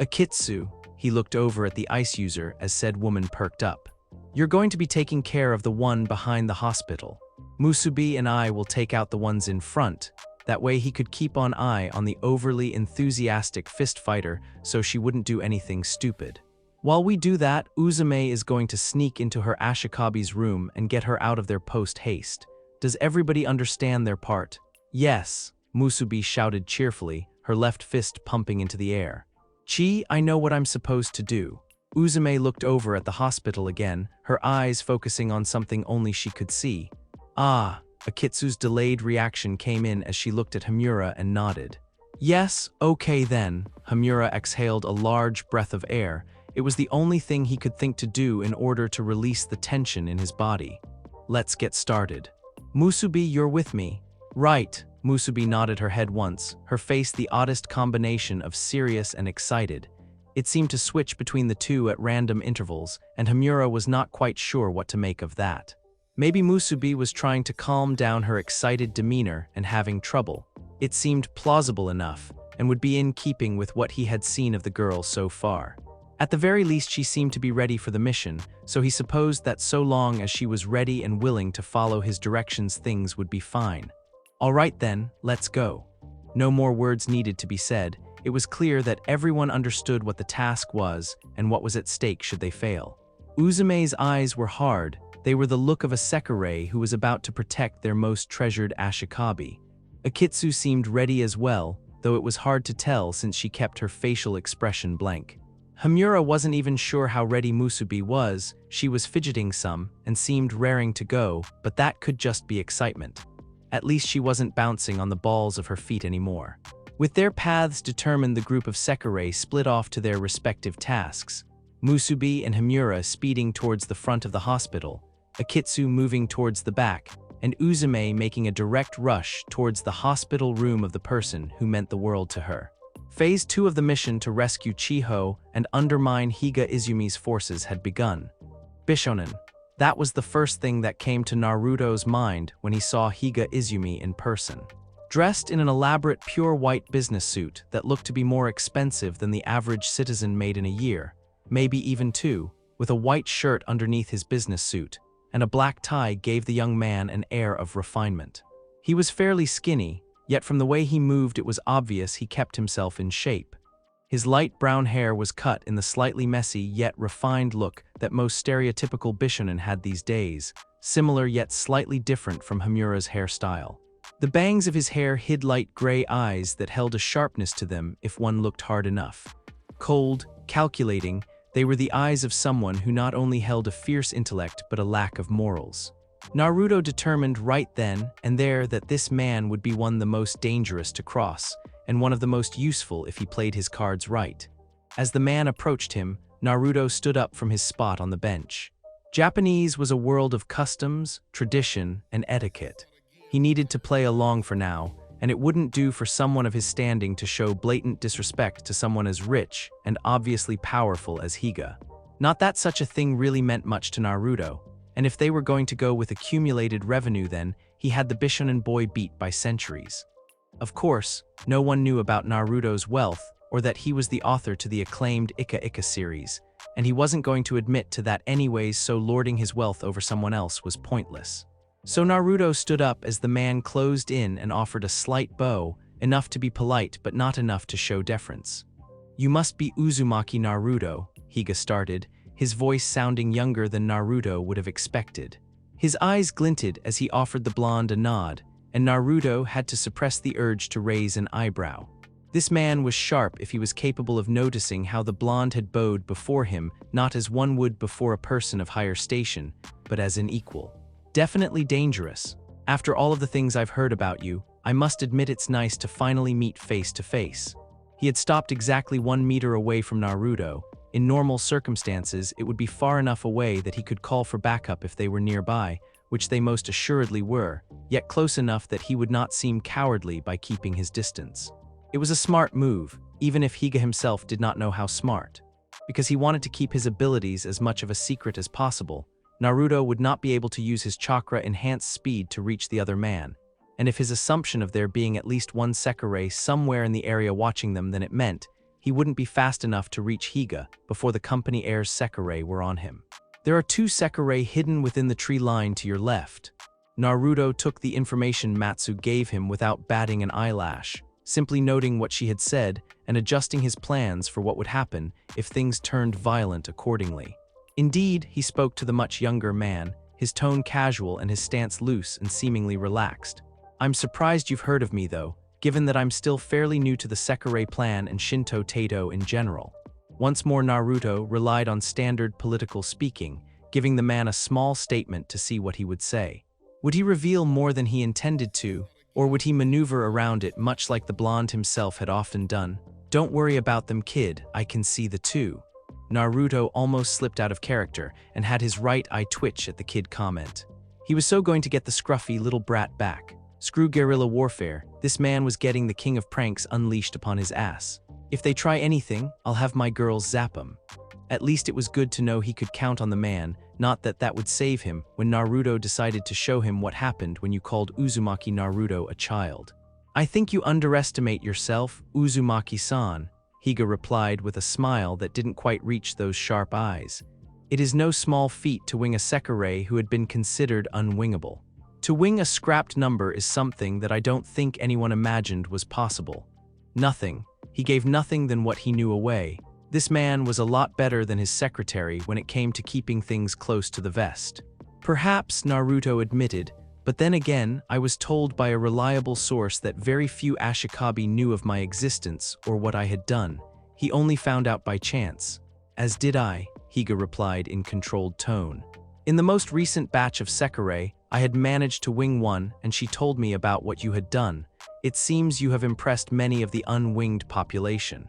Akitsu, he looked over at the ice user as said woman perked up. You're going to be taking care of the one behind the hospital. Musubi and I will take out the ones in front. That way he could keep an eye on the overly enthusiastic fist fighter so she wouldn't do anything stupid. While we do that, Uzumaki is going to sneak into her Ashikabi's room and get her out of there post-haste. Does everybody understand their part? Yes, Musubi shouted cheerfully, her left fist pumping into the air. Chi, I know what I'm supposed to do. Uzumaki looked over at the hospital again, her eyes focusing on something only she could see. Ah, Akitsu's delayed reaction came in as she looked at Hamura and nodded. Yes, okay then. Hamura exhaled a large breath of air. It was the only thing he could think to do in order to release the tension in his body. Let's get started. Musubi, you're with me. Right. Musubi nodded her head once, her face the oddest combination of serious and excited. It seemed to switch between the two at random intervals, and Hamura was not quite sure what to make of that. Maybe Musubi was trying to calm down her excited demeanor and having trouble. It seemed plausible enough, and would be in keeping with what he had seen of the girl so far. At the very least, she seemed to be ready for the mission, so he supposed that so long as she was ready and willing to follow his directions, things would be fine. All right then, let's go. No more words needed to be said. It was clear that everyone understood what the task was and what was at stake should they fail. Uzume's eyes were hard. They were the look of a Sekirei who was about to protect their most treasured Ashikabi. Akitsu seemed ready as well, though it was hard to tell since she kept her facial expression blank. Hamura wasn't even sure how ready Musubi was. She was fidgeting some and seemed raring to go, but that could just be excitement. At least she wasn't bouncing on the balls of her feet anymore. With their paths determined, the group of Sekirei split off to their respective tasks. Musubi and Hamura speeding towards the front of the hospital, Akitsu moving towards the back, and Uzume making a direct rush towards the hospital room of the person who meant the world to her. Phase 2 of the mission to rescue Chiho and undermine Higa Izumi's forces had begun. Bishonen. That was the first thing that came to Naruto's mind when he saw Higa Izumi in person. Dressed in an elaborate pure white business suit that looked to be more expensive than the average citizen made in a year, maybe even two, with a white shirt underneath his business suit, and a black tie gave the young man an air of refinement. He was fairly skinny, yet from the way he moved it was obvious he kept himself in shape. His light brown hair was cut in the slightly messy yet refined look that most stereotypical Bishonen had these days, similar yet slightly different from Hamura's hairstyle. The bangs of his hair hid light gray eyes that held a sharpness to them if one looked hard enough. Cold, calculating, they were the eyes of someone who not only held a fierce intellect but a lack of morals. Naruto determined right then and there that this man would be one the most dangerous to cross, and one of the most useful if he played his cards right. As the man approached him, Naruto stood up from his spot on the bench. Japanese was a world of customs, tradition, and etiquette. He needed to play along for now, and it wouldn't do for someone of his standing to show blatant disrespect to someone as rich and obviously powerful as Higa. Not that such a thing really meant much to Naruto, and if they were going to go with accumulated revenue then, he had the Bishonen boy beat by centuries. Of course, no one knew about Naruto's wealth or that he was the author to the acclaimed Ika Ika series, and he wasn't going to admit to that anyways, so lording his wealth over someone else was pointless. So Naruto stood up as the man closed in and offered a slight bow, enough to be polite but not enough to show deference. "You must be Uzumaki Naruto," Higa started, his voice sounding younger than Naruto would have expected. His eyes glinted as he offered the blonde a nod, and Naruto had to suppress the urge to raise an eyebrow. This man was sharp if he was capable of noticing how the blonde had bowed before him, not as one would before a person of higher station, but as an equal. "Definitely dangerous. After all of the things I've heard about you, I must admit it's nice to finally meet face to face." He had stopped exactly 1 meter away from Naruto. In normal circumstances, it would be far enough away that he could call for backup if they were nearby, which they most assuredly were, yet close enough that he would not seem cowardly by keeping his distance. It was a smart move, even if Higa himself did not know how smart. Because he wanted to keep his abilities as much of a secret as possible, Naruto would not be able to use his chakra-enhanced speed to reach the other man, and if his assumption of there being at least one Sekirei somewhere in the area watching them then it meant he wouldn't be fast enough to reach Higa before the company heir's Sekirei were on him. "There are 2 Sekirei hidden within the tree line to your left." Naruto took the information Matsu gave him without batting an eyelash, simply noting what she had said and adjusting his plans for what would happen if things turned violent accordingly. Indeed, he spoke to the much younger man, his tone casual and his stance loose and seemingly relaxed. "I'm surprised you've heard of me though, given that I'm still fairly new to the Sekirei plan and Shinto Taito in general." Once more Naruto relied on standard political speaking, giving the man a small statement to see what he would say. Would he reveal more than he intended to, or would he maneuver around it much like the blonde himself had often done? "Don't worry about them, kid, I can see the 2. Naruto almost slipped out of character and had his right eye twitch at the kid comment. He was so going to get the scruffy little brat back. Screw guerrilla warfare, this man was getting the king of pranks unleashed upon his ass. "If they try anything, I'll have my girls zap them." At least it was good to know he could count on the man, not that that would save him when Naruto decided to show him what happened when you called Uzumaki Naruto a child. "I think you underestimate yourself, Uzumaki-san," Higa replied with a smile that didn't quite reach those sharp eyes. "It is no small feat to wing a Sekirei who had been considered unwingable. To wing a scrapped number is something that I don't think anyone imagined was possible. Nothing. He gave nothing than what he knew away. This man was a lot better than his secretary when it came to keeping things close to the vest." "Perhaps," Naruto admitted, "but then again, I was told by a reliable source that very few Ashikabi knew of my existence or what I had done. He only found out by chance." "As did I," Higa replied in controlled tone. "In the most recent batch of Sekirei, I had managed to wing one and she told me about what you had done. It seems you have impressed many of the unwinged population."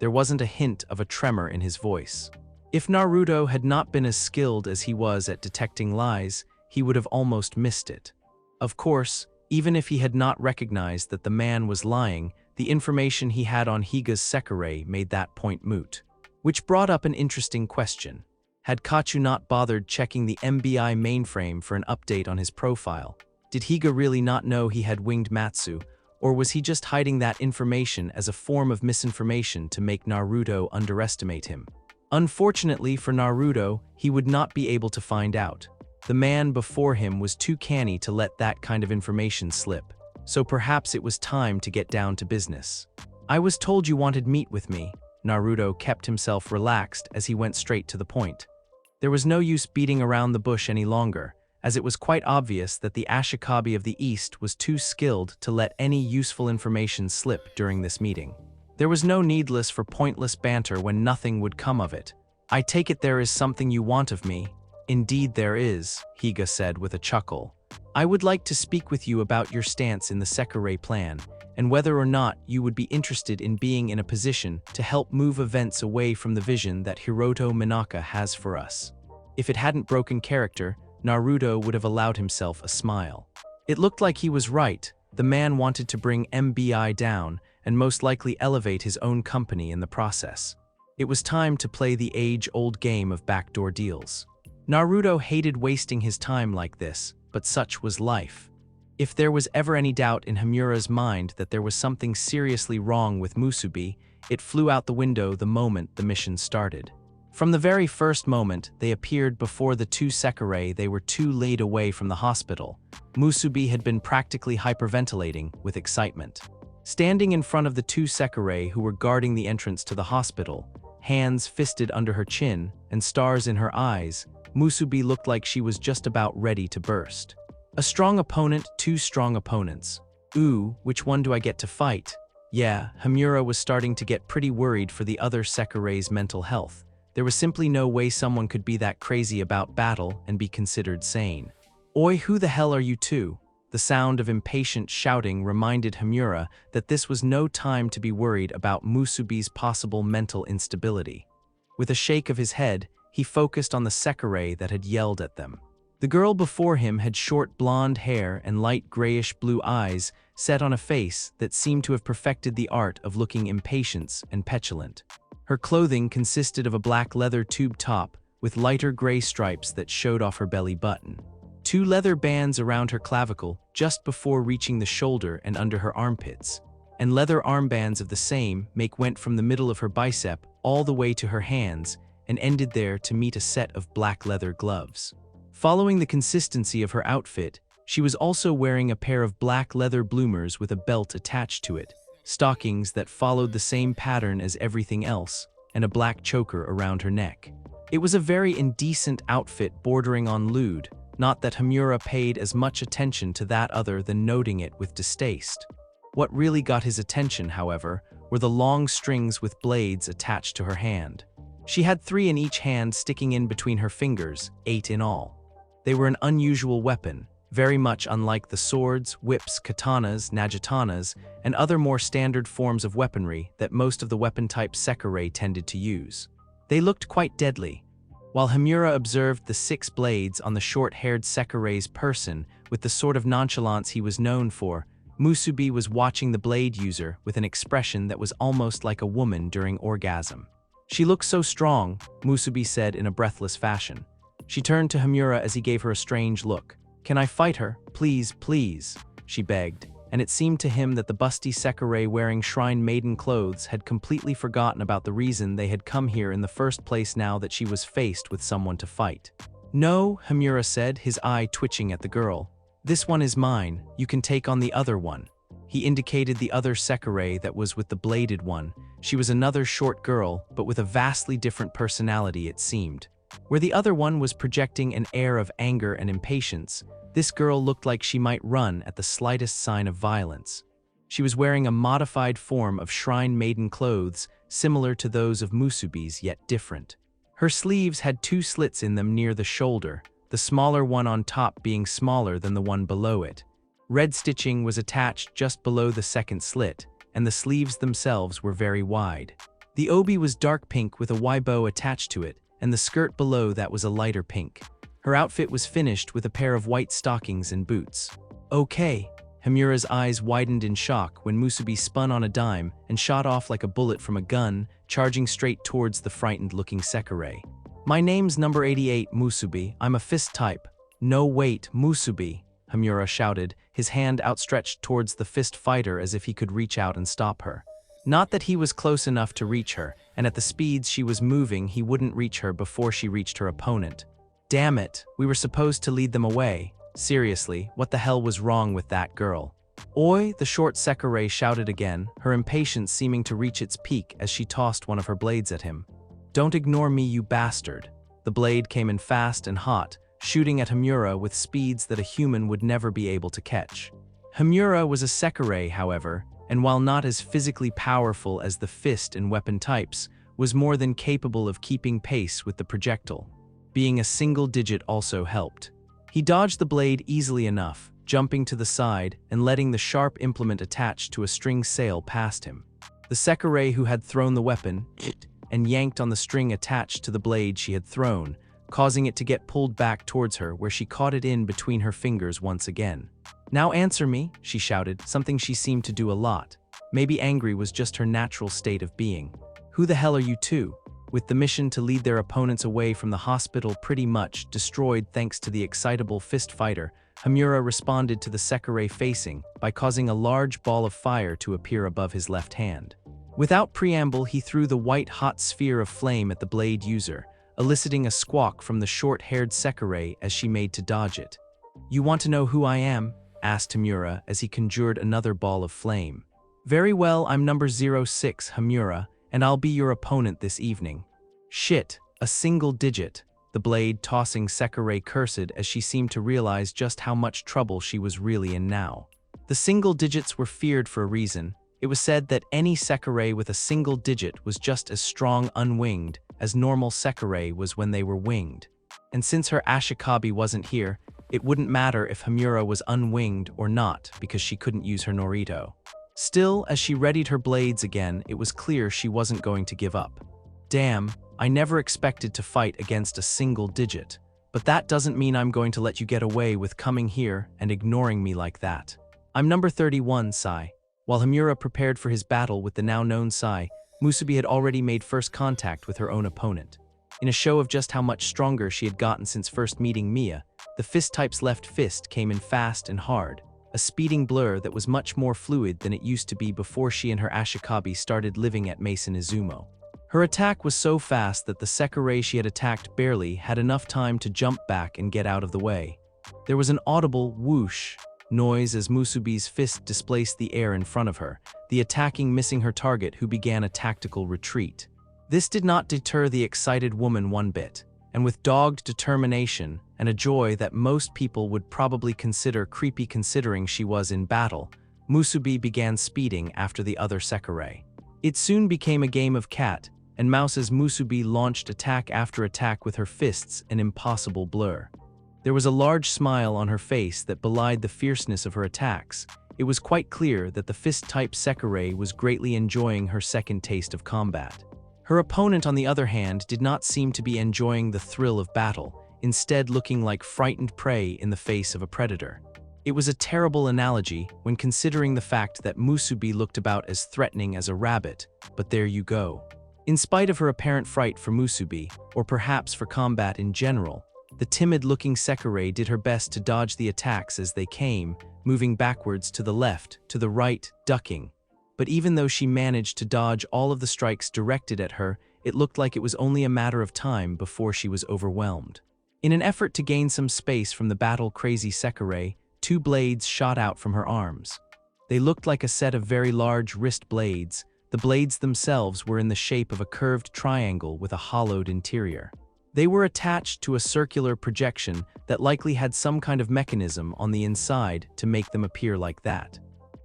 There wasn't a hint of a tremor in his voice. If Naruto had not been as skilled as he was at detecting lies, he would have almost missed it. Of course, even if he had not recognized that the man was lying, the information he had on Higa's Sekirei made that point moot. Which brought up an interesting question. Had Kachu not bothered checking the MBI mainframe for an update on his profile? Did Higa really not know he had winged Matsu, or was he just hiding that information as a form of misinformation to make Naruto underestimate him? Unfortunately for Naruto, he would not be able to find out. The man before him was too canny to let that kind of information slip, so perhaps it was time to get down to business. I was told you wanted meet with me. Naruto kept himself relaxed as he went straight to the point. There was no use beating around the bush any longer, as it was quite obvious that the Ashikabi of the East was too skilled to let any useful information slip during this meeting. There was no needless for pointless banter when nothing would come of it. I take it there is something you want of me. Indeed there is, Higa said with a chuckle. I would like to speak with you about your stance in the Sekirei plan, and whether or not you would be interested in being in a position to help move events away from the vision that Hiroto Minaka has for us. If it hadn't broken character, Naruto would have allowed himself a smile. It looked like he was right. The man wanted to bring MBI down and most likely elevate his own company in the process. It was time to play the age-old game of backdoor deals. Naruto hated wasting his time like this, but such was life. If there was ever any doubt in Himura's mind that there was something seriously wrong with Musubi, it flew out the window the moment the mission started. From the very first moment they appeared before the two Sekirei, they were too laid away from the hospital. Musubi had been practically hyperventilating with excitement. Standing in front of the two Sekirei who were guarding the entrance to the hospital, hands fisted under her chin and stars in her eyes, Musubi looked like she was just about ready to burst. A strong opponent, two strong opponents. Ooh, which one do I get to fight? Yeah, Himura was starting to get pretty worried for the other Sekirei's mental health. There was simply no way someone could be that crazy about battle and be considered sane. Oi, who the hell are you two? The sound of impatient shouting reminded Himura that this was no time to be worried about Musubi's possible mental instability. With a shake of his head, he focused on the Sekirei that had yelled at them. The girl before him had short blonde hair and light grayish-blue eyes set on a face that seemed to have perfected the art of looking impatient and petulant. Her clothing consisted of a black leather tube top with lighter gray stripes that showed off her belly button. Two leather bands around her clavicle just before reaching the shoulder and under her armpits, and leather armbands of the same make went from the middle of her bicep all the way to her hands and ended there to meet a set of black leather gloves. Following the consistency of her outfit, she was also wearing a pair of black leather bloomers with a belt attached to it, stockings that followed the same pattern as everything else, and a black choker around her neck. It was a very indecent outfit bordering on lewd, not that Himura paid as much attention to that other than noting it with distaste. What really got his attention, however, were the long strings with blades attached to her hand. She had 3 in each hand sticking in between her fingers, 8 in all. They were an unusual weapon, very much unlike the swords, whips, katanas, nagitanas, and other more standard forms of weaponry that most of the weapon-type Sekirei tended to use. They looked quite deadly. While Himura observed the 6 blades on the short-haired Sekirei's person with the sort of nonchalance he was known for, Musubi was watching the blade user with an expression that was almost like a woman during orgasm. She looked so strong, Musubi said in a breathless fashion. She turned to Himura as he gave her a strange look. Can I fight her? Please, please, she begged, and it seemed to him that the busty Sekirei wearing shrine maiden clothes had completely forgotten about the reason they had come here in the first place now that she was faced with someone to fight. No, Himura said, his eye twitching at the girl. This one is mine, you can take on the other one. He indicated the other Sekirei that was with the bladed one. She was another short girl, but with a vastly different personality it seemed. Where the other one was projecting an air of anger and impatience, this girl looked like she might run at the slightest sign of violence. She was wearing a modified form of shrine maiden clothes, similar to those of Musubi's, yet different. Her sleeves had 2 slits in them near the shoulder, the smaller one on top being smaller than the one below it. Red stitching was attached just below the second slit, and the sleeves themselves were very wide. The obi was dark pink with a Y-bow attached to it, and the skirt below that was a lighter pink. Her outfit was finished with a pair of white stockings and boots. Okay. Himura's eyes widened in shock when Musubi spun on a dime and shot off like a bullet from a gun, charging straight towards the frightened-looking Sekirei. My name's number 88, Musubi. I'm a fist type. No, wait, Musubi, Himura shouted, his hand outstretched towards the fist fighter as if he could reach out and stop her. Not that he was close enough to reach her, and at the speeds she was moving he wouldn't reach her before she reached her opponent. Damn it, we were supposed to lead them away. Seriously, what the hell was wrong with that girl? Oi, the short Sekirei shouted again, her impatience seeming to reach its peak as she tossed one of her blades at him. Don't ignore me, you bastard. The blade came in fast and hot, shooting at Himura with speeds that a human would never be able to catch. Himura was a Sekirei, however, and while not as physically powerful as the fist and weapon types, was more than capable of keeping pace with the projectile. Being a single digit also helped. He dodged the blade easily enough, jumping to the side and letting the sharp implement attached to a string sail past him. The Sekirei who had thrown the weapon and yanked on the string attached to the blade she had thrown, causing it to get pulled back towards her where she caught it in between her fingers once again. Now answer me, she shouted, something she seemed to do a lot. Maybe angry was just her natural state of being. Who the hell are you two? With the mission to lead their opponents away from the hospital pretty much destroyed thanks to the excitable fist fighter, Himura responded to the Sekirei facing by causing a large ball of fire to appear above his left hand. Without preamble, he threw the white-hot sphere of flame at the blade user, eliciting a squawk from the short-haired Sekirei as she made to dodge it. You want to know who I am? Asked Himura as he conjured another ball of flame. Very well, I'm number 06, Himura, and I'll be your opponent this evening. Shit, a single digit, the blade tossing Sekirei cursed as she seemed to realize just how much trouble she was really in now. The single digits were feared for a reason. It was said that any Sekirei with a single digit was just as strong unwinged as normal Sekirei was when they were winged. And since her Ashikabi wasn't here, it wouldn't matter if Himura was unwinged or not because she couldn't use her Naruto. Still, as she readied her blades again, it was clear she wasn't going to give up. Damn, I never expected to fight against a single digit, but that doesn't mean I'm going to let you get away with coming here and ignoring me like that. I'm number 31, Sai. While Himura prepared for his battle with the now-known Sai, Musubi had already made first contact with her own opponent. In a show of just how much stronger she had gotten since first meeting Mia, the fist type's left fist came in fast and hard, a speeding blur that was much more fluid than it used to be before she and her Ashikabi started living at Mason Izumo. Her attack was so fast that the Sekirei she had attacked barely had enough time to jump back and get out of the way. There was an audible whoosh noise as Musubi's fist displaced the air in front of her, the attacking missing her target who began a tactical retreat. This did not deter the excited woman one bit, and with dogged determination and a joy that most people would probably consider creepy considering she was in battle, Musubi began speeding after the other Sekirei. It soon became a game of cat and mouse as Musubi launched attack after attack with her fists, an impossible blur. There was a large smile on her face that belied the fierceness of her attacks. It was quite clear that the fist-type Sekirei was greatly enjoying her second taste of combat. Her opponent, on the other hand, did not seem to be enjoying the thrill of battle, instead looking like frightened prey in the face of a predator. It was a terrible analogy when considering the fact that Musubi looked about as threatening as a rabbit, but there you go. In spite of her apparent fright for Musubi, or perhaps for combat in general, the timid-looking Sekirei did her best to dodge the attacks as they came, moving backwards to the left, to the right, ducking. But even though she managed to dodge all of the strikes directed at her, it looked like it was only a matter of time before she was overwhelmed. In an effort to gain some space from the battle-crazy Sekirei, two blades shot out from her arms. They looked like a set of very large wrist blades. The blades themselves were in the shape of a curved triangle with a hollowed interior. They were attached to a circular projection that likely had some kind of mechanism on the inside to make them appear like that.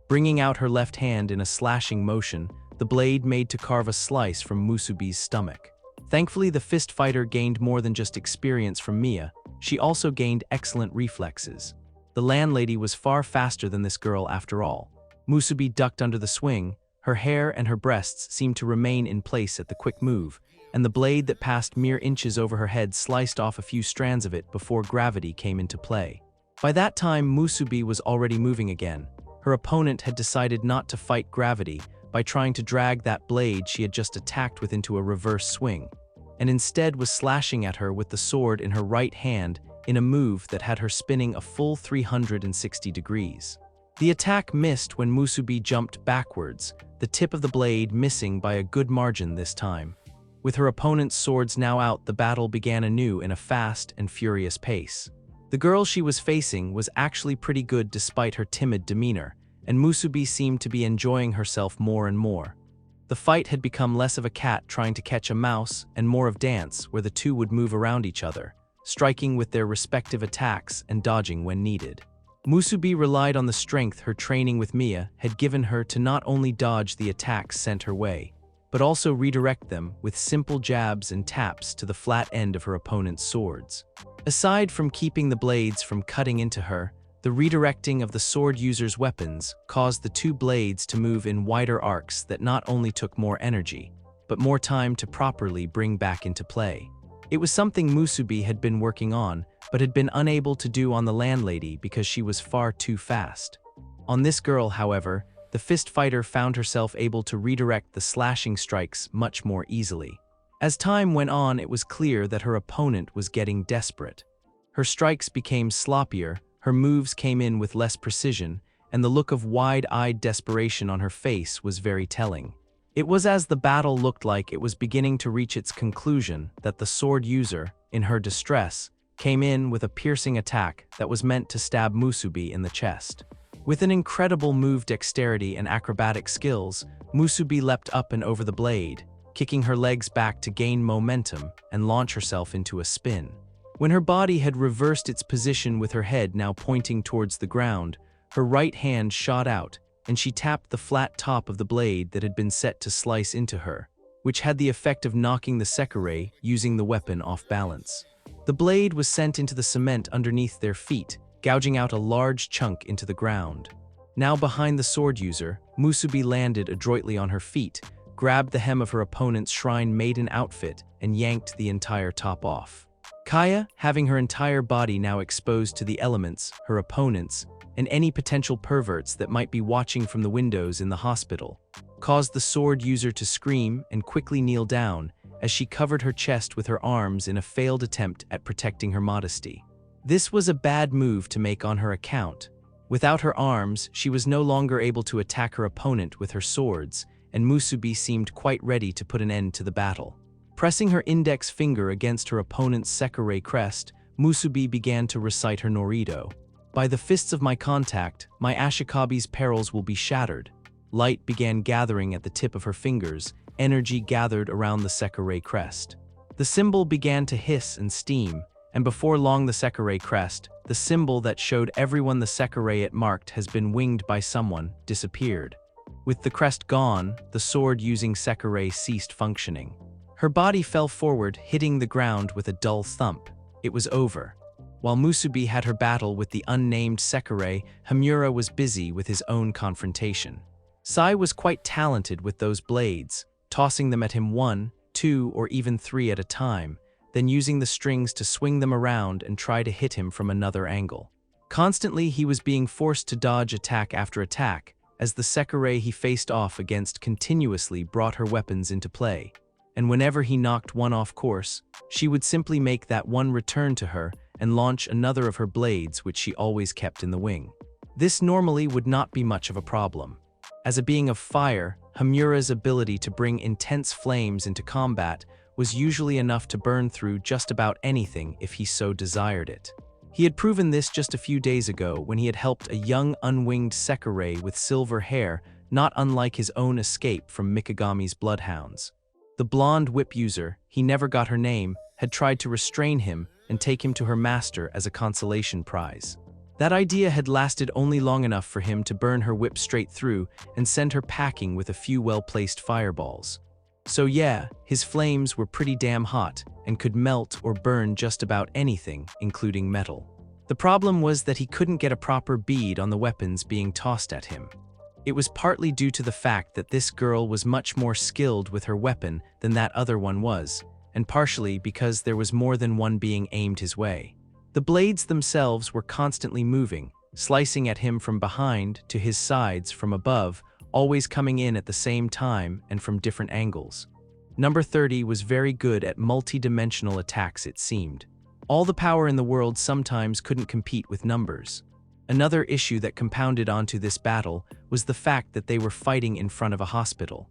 Bringing out her left hand in a slashing motion, the blade made to carve a slice from Musubi's stomach. Thankfully, the fist fighter gained more than just experience from Mia, she also gained excellent reflexes. The landlady was far faster than this girl after all. Musubi ducked under the swing, her hair and her breasts seemed to remain in place at the quick move, and the blade that passed mere inches over her head sliced off a few strands of it before gravity came into play. By that time, Musubi was already moving again. Her opponent had decided not to fight gravity by trying to drag that blade she had just attacked with into a reverse swing, and instead was slashing at her with the sword in her right hand in a move that had her spinning a full 360 degrees. The attack missed when Musubi jumped backwards, the tip of the blade missing by a good margin this time. With her opponent's swords now out, the battle began anew in a fast and furious pace. The girl she was facing was actually pretty good despite her timid demeanor, and Musubi seemed to be enjoying herself more and more. The fight had become less of a cat trying to catch a mouse and more of dance, where the two would move around each other, striking with their respective attacks and dodging when needed. Musubi relied on the strength her training with Mia had given her to not only dodge the attacks sent her way, but also redirect them with simple jabs and taps to the flat end of her opponent's swords. Aside from keeping the blades from cutting into her, the redirecting of the sword user's weapons caused the two blades to move in wider arcs that not only took more energy, but more time to properly bring back into play. It was something Musubi had been working on, but had been unable to do on the landlady because she was far too fast. On this girl, however, the fist fighter found herself able to redirect the slashing strikes much more easily. As time went on, it was clear that her opponent was getting desperate. Her strikes became sloppier, her moves came in with less precision, and the look of wide-eyed desperation on her face was very telling. It was as the battle looked like it was beginning to reach its conclusion that the sword user, in her distress, came in with a piercing attack that was meant to stab Musubi in the chest. With an incredible move dexterity and acrobatic skills, Musubi leapt up and over the blade, kicking her legs back to gain momentum and launch herself into a spin. When her body had reversed its position with her head now pointing towards the ground, her right hand shot out, and she tapped the flat top of the blade that had been set to slice into her, which had the effect of knocking the Sekirei using the weapon off balance. The blade was sent into the cement underneath their feet, gouging out a large chunk into the ground. Now behind the sword user, Musubi landed adroitly on her feet, grabbed the hem of her opponent's shrine maiden outfit, and yanked the entire top off. Kaya, having her entire body now exposed to the elements, her opponents, and any potential perverts that might be watching from the windows in the hospital, caused the sword user to scream and quickly kneel down as she covered her chest with her arms in a failed attempt at protecting her modesty. This was a bad move to make on her account. Without her arms, she was no longer able to attack her opponent with her swords, and Musubi seemed quite ready to put an end to the battle. Pressing her index finger against her opponent's Sekirei crest, Musubi began to recite her Naruto. By the fists of my contact, my Ashikabi's perils will be shattered. Light began gathering at the tip of her fingers, energy gathered around the Sekirei crest. The symbol began to hiss and steam, and before long the Sekirei crest, the symbol that showed everyone the Sekirei it marked has been winged by someone, disappeared. With the crest gone, the sword-using Sekirei ceased functioning. Her body fell forward, hitting the ground with a dull thump. It was over. While Musubi had her battle with the unnamed Sekirei, Hamura was busy with his own confrontation. Sai was quite talented with those blades, tossing them at him 1, 2, or even 3 at a time, then using the strings to swing them around and try to hit him from another angle. Constantly, he was being forced to dodge attack after attack, as the Sekirei he faced off against continuously brought her weapons into play. And whenever he knocked one off course, she would simply make that one return to her and launch another of her blades, which she always kept in the wing. This normally would not be much of a problem. As a being of fire, Hamura's ability to bring intense flames into combat was usually enough to burn through just about anything if he so desired it. He had proven this just a few days ago when he had helped a young unwinged Sekirei with silver hair, not unlike his own escape from Mikagami's bloodhounds. The blonde whip user, he never got her name, had tried to restrain him and take him to her master as a consolation prize. That idea had lasted only long enough for him to burn her whip straight through and send her packing with a few well-placed fireballs. So yeah, his flames were pretty damn hot and could melt or burn just about anything, including metal. The problem was that he couldn't get a proper bead on the weapons being tossed at him. It was partly due to the fact that this girl was much more skilled with her weapon than that other one was, and partially because there was more than one being aimed his way. The blades themselves were constantly moving, slicing at him from behind to his sides from above, always coming in at the same time and from different angles. Number 30 was very good at multi-dimensional attacks, it seemed. All the power in the world sometimes couldn't compete with numbers. Another issue that compounded onto this battle was the fact that they were fighting in front of a hospital.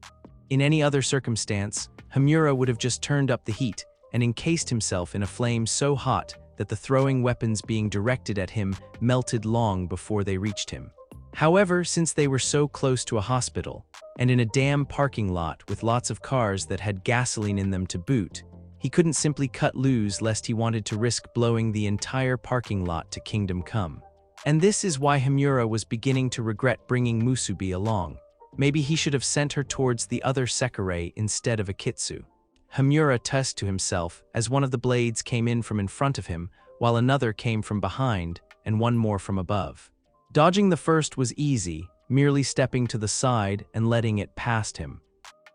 In any other circumstance, Hamura would have just turned up the heat and encased himself in a flame so hot that the throwing weapons being directed at him melted long before they reached him. However, since they were so close to a hospital, and in a damn parking lot with lots of cars that had gasoline in them to boot, he couldn't simply cut loose lest he wanted to risk blowing the entire parking lot to Kingdom Come. And this is why Hamura was beginning to regret bringing Musubi along. Maybe he should have sent her towards the other Sekirei instead of Akitsu. Hamura tusked to himself as one of the blades came in from in front of him, while another came from behind and one more from above. Dodging the first was easy, merely stepping to the side and letting it past him.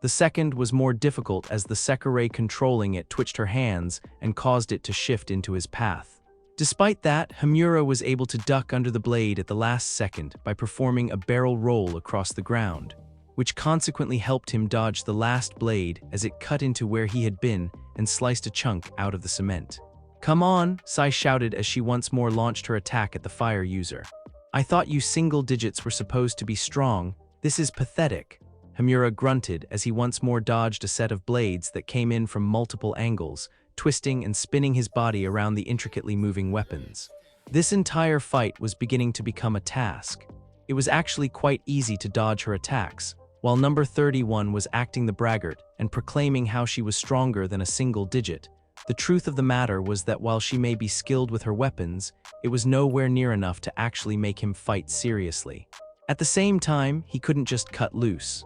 The second was more difficult as the Sekirei controlling it twitched her hands and caused it to shift into his path. Despite that, Hamura was able to duck under the blade at the last second by performing a barrel roll across the ground, which consequently helped him dodge the last blade as it cut into where he had been and sliced a chunk out of the cement. "Come on," Sai shouted as she once more launched her attack at the fire user. "I thought you single digits were supposed to be strong. This is pathetic." Hamura grunted as he once more dodged a set of blades that came in from multiple angles, twisting and spinning his body around the intricately moving weapons. This entire fight was beginning to become a task. It was actually quite easy to dodge her attacks, while number 31 was acting the braggart and proclaiming how she was stronger than a single digit. The truth of the matter was that while she may be skilled with her weapons, it was nowhere near enough to actually make him fight seriously. At the same time, he couldn't just cut loose.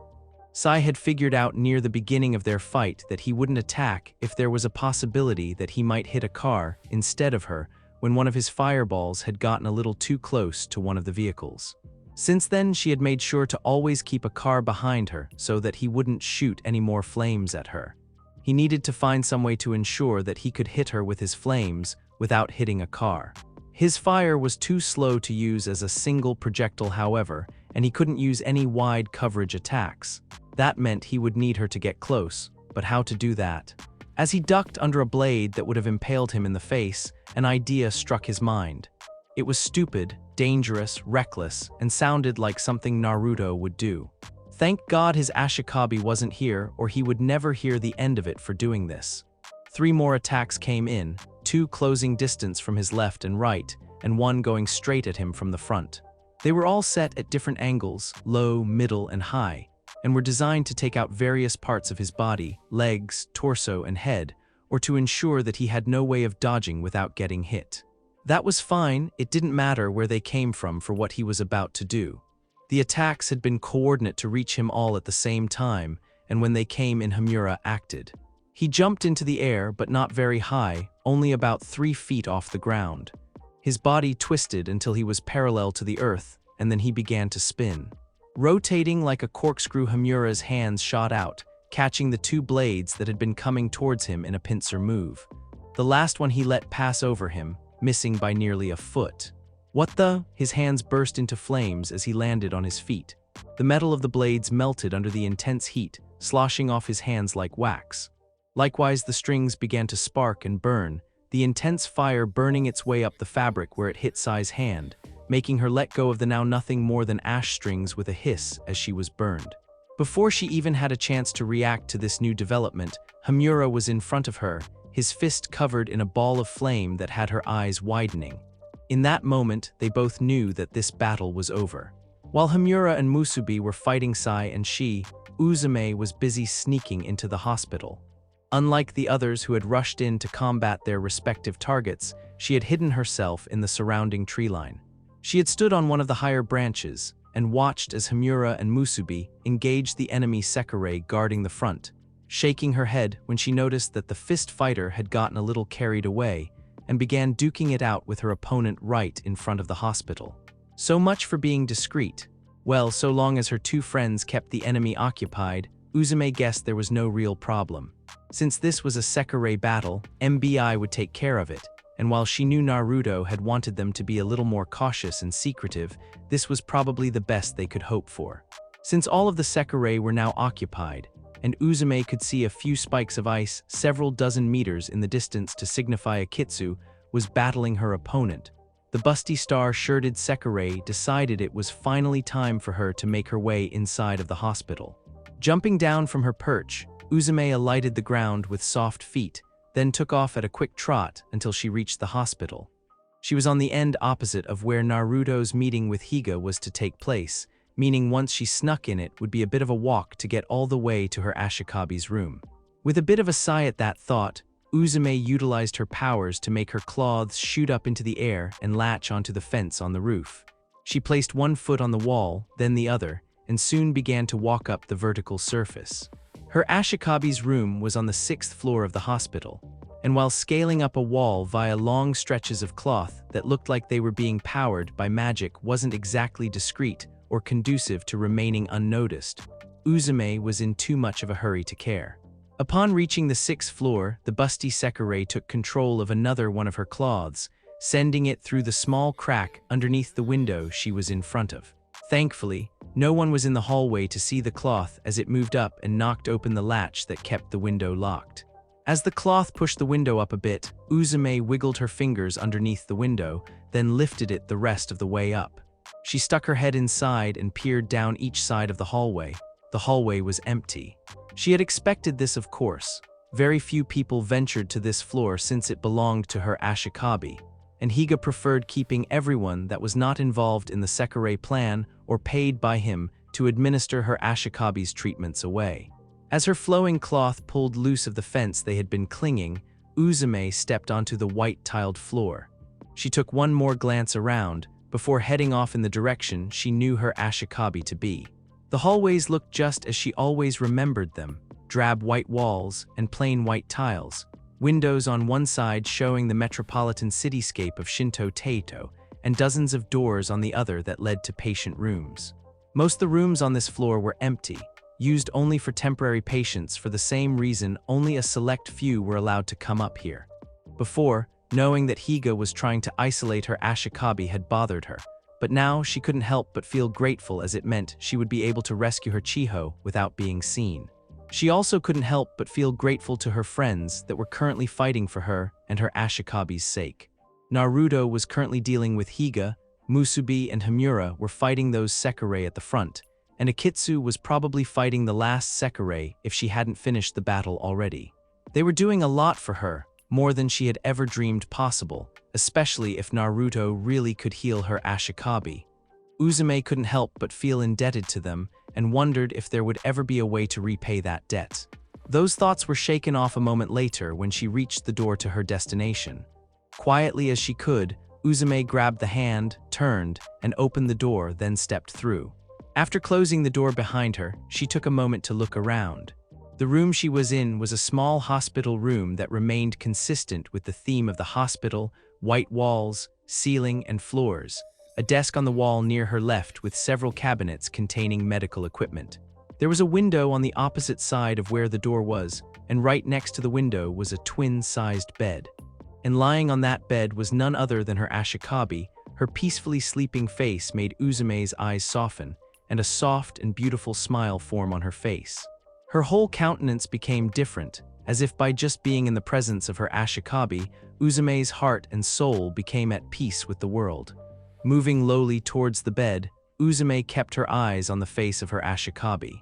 Sai had figured out near the beginning of their fight that he wouldn't attack if there was a possibility that he might hit a car instead of her when one of his fireballs had gotten a little too close to one of the vehicles. Since then, she had made sure to always keep a car behind her so that he wouldn't shoot any more flames at her. He needed to find some way to ensure that he could hit her with his flames without hitting a car. His fire was too slow to use as a single projectile, however, and he couldn't use any wide coverage attacks. That meant he would need her to get close, but how to do that? As he ducked under a blade that would have impaled him in the face, an idea struck his mind. It was stupid, dangerous, reckless, and sounded like something Naruto would do. Thank God his Ashikabi wasn't here, or he would never hear the end of it for doing this. 3 more attacks came in, 2 closing distance from his left and right, and 1 going straight at him from the front. They were all set at different angles, low, middle, and high, and were designed to take out various parts of his body, legs, torso, and head, or to ensure that he had no way of dodging without getting hit. That was fine, it didn't matter where they came from for what he was about to do. The attacks had been coordinate to reach him all at the same time, and when they came in, Hamura acted. He jumped into the air, but not very high, only about 3 feet off the ground. His body twisted until he was parallel to the earth, and then he began to spin. Rotating like a corkscrew, Hamura's hands shot out, catching the 2 blades that had been coming towards him in a pincer move. The last one he let pass over him, missing by nearly a foot. What the? His hands burst into flames as he landed on his feet. The metal of the blades melted under the intense heat, sloshing off his hands like wax. Likewise, the strings began to spark and burn, the intense fire burning its way up the fabric where it hit Sai's hand, making her let go of the now nothing more than ash strings with a hiss as she was burned. Before she even had a chance to react to this new development, Hamura was in front of her, his fist covered in a ball of flame that had her eyes widening. In that moment, they both knew that this battle was over. While Hamura and Musubi were fighting Sai and she, Uzumaki was busy sneaking into the hospital. Unlike the others who had rushed in to combat their respective targets, she had hidden herself in the surrounding tree line. She had stood on one of the higher branches and watched as Hamura and Musubi engaged the enemy Sekirei guarding the front, shaking her head when she noticed that the fist fighter had gotten a little carried away and began duking it out with her opponent right in front of the hospital. So much for being discreet. Well, so long as her 2 friends kept the enemy occupied, Uzumaki guessed there was no real problem. Since this was a Sekirei battle, MBI would take care of it, and while she knew Naruto had wanted them to be a little more cautious and secretive, this was probably the best they could hope for. Since all of the Sekirei were now occupied, and Uzumaki could see a few spikes of ice several dozen meters in the distance to signify Akitsu was battling her opponent, the busty star-shirted Sekirei decided it was finally time for her to make her way inside of the hospital. Jumping down from her perch, Uzumaki alighted the ground with soft feet, then took off at a quick trot until she reached the hospital. She was on the end opposite of where Naruto's meeting with Higa was to take place, meaning once she snuck in it would be a bit of a walk to get all the way to her Ashikabi's room. With a bit of a sigh at that thought, Uzumaki utilized her powers to make her clothes shoot up into the air and latch onto the fence on the roof. She placed one foot on the wall, then the other, and soon began to walk up the vertical surface. Her Ashikabi's room was on the 6th floor of the hospital, and while scaling up a wall via long stretches of cloth that looked like they were being powered by magic wasn't exactly discreet or conducive to remaining unnoticed, Uzumaki was in too much of a hurry to care. Upon reaching the 6th floor, the busty Sekirei took control of another one of her cloths, sending it through the small crack underneath the window she was in front of. Thankfully, no one was in the hallway to see the cloth as it moved up and knocked open the latch that kept the window locked. As the cloth pushed the window up a bit, Uzumaki wiggled her fingers underneath the window, then lifted it the rest of the way up. She stuck her head inside and peered down each side of the hallway. The hallway was empty. She had expected this, of course. Very few people ventured to this floor since it belonged to her Ashikabi, and Higa preferred keeping everyone that was not involved in the Sekirei plan or paid by him to administer her Ashikabi's treatments away. As her flowing cloth pulled loose of the fence they had been clinging, Uzumaki stepped onto the white-tiled floor. She took one more glance around before heading off in the direction she knew her Ashikabi to be. The hallways looked just as she always remembered them, drab white walls and plain white tiles, windows on one side showing the metropolitan cityscape of Shinto Teito, and dozens of doors on the other that led to patient rooms. Most of the rooms on this floor were empty, used only for temporary patients for the same reason only a select few were allowed to come up here. Before, knowing that Higa was trying to isolate her Ashikabi had bothered her, but now she couldn't help but feel grateful as it meant she would be able to rescue her Chiho without being seen. She also couldn't help but feel grateful to her friends that were currently fighting for her and her Ashikabi's sake. Naruto was currently dealing with Higa, Musubi and Himura were fighting those Sekirei at the front, and Akitsu was probably fighting the last Sekirei if she hadn't finished the battle already. They were doing a lot for her, more than she had ever dreamed possible, especially if Naruto really could heal her Ashikabi. Uzumaki couldn't help but feel indebted to them and wondered if there would ever be a way to repay that debt. Those thoughts were shaken off a moment later when she reached the door to her destination. Quietly as she could, Uzumaki grabbed the hand, turned, and opened the door, then stepped through. After closing the door behind her, she took a moment to look around. The room she was in was a small hospital room that remained consistent with the theme of the hospital: white walls, ceiling, and floors. A desk on the wall near her left with several cabinets containing medical equipment. There was a window on the opposite side of where the door was, and right next to the window was a twin-sized bed. And lying on that bed was none other than her Ashikabi. Her peacefully sleeping face made Uzumaki's eyes soften, and a soft and beautiful smile form on her face. Her whole countenance became different, as if by just being in the presence of her Ashikabi, Uzumaki's heart and soul became at peace with the world. Moving lowly towards the bed, Uzumaki kept her eyes on the face of her Ashikabi.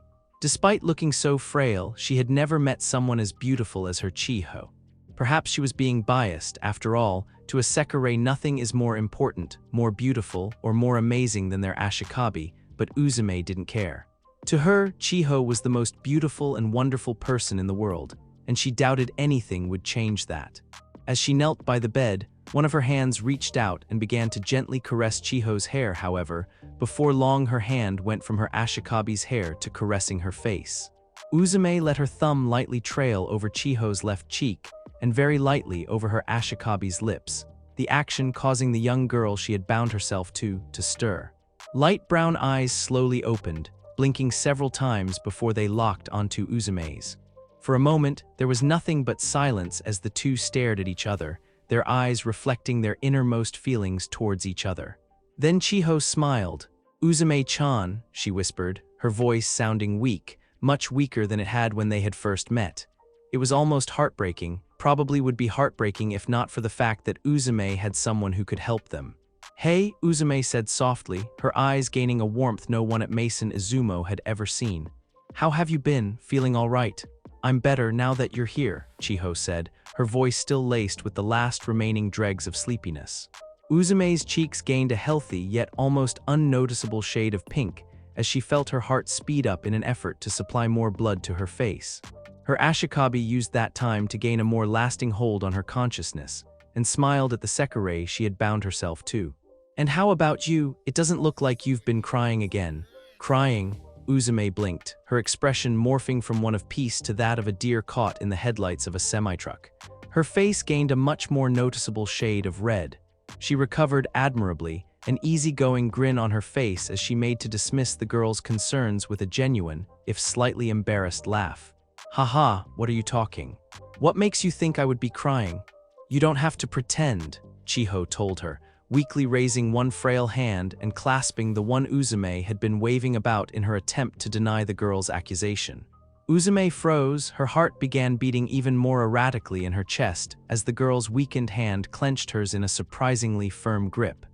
Despite looking so frail, she had never met someone as beautiful as her Chiho. Perhaps she was being biased. After all, to a Sekirei nothing is more important, more beautiful, or more amazing than their Ashikabi, but Uzumaki didn't care. To her, Chiho was the most beautiful and wonderful person in the world, and she doubted anything would change that. As she knelt by the bed, one of her hands reached out and began to gently caress Chiho's hair. However, before long her hand went from her Ashikabi's hair to caressing her face. Uzumaki let her thumb lightly trail over Chiho's left cheek and very lightly over her Ashikabi's lips, the action causing the young girl she had bound herself to stir. Light brown eyes slowly opened, blinking several times before they locked onto Uzumaki's. For a moment, there was nothing but silence as the two stared at each other, their eyes reflecting their innermost feelings towards each other. Then Chiho smiled. "Uzume-chan," she whispered, her voice sounding weak, much weaker than it had when they had first met. It was almost heartbreaking, probably would be heartbreaking if not for the fact that Uzume had someone who could help them. "Hey," Uzume said softly, her eyes gaining a warmth no one at Mason Izumo had ever seen. "How have you been? Feeling all right?" "I'm better now that you're here," Chiho said, her voice still laced with the last remaining dregs of sleepiness. Uzume's cheeks gained a healthy yet almost unnoticeable shade of pink as she felt her heart speed up in an effort to supply more blood to her face. Her Ashikabi used that time to gain a more lasting hold on her consciousness, and smiled at the Sekirei she had bound herself to. "And how about you? It doesn't look like you've been crying again." "Crying?" Uzume blinked, her expression morphing from one of peace to that of a deer caught in the headlights of a semi-truck. Her face gained a much more noticeable shade of red. She recovered admirably, an easygoing grin on her face as she made to dismiss the girl's concerns with a genuine, if slightly embarrassed laugh. "Haha, what are you talking? What makes you think I would be crying?" "You don't have to pretend," Chiho told her, weakly raising one frail hand and clasping the one Uzume had been waving about in her attempt to deny the girl's accusation. Uzume froze, her heart began beating even more erratically in her chest as the girl's weakened hand clenched hers in a surprisingly firm grip.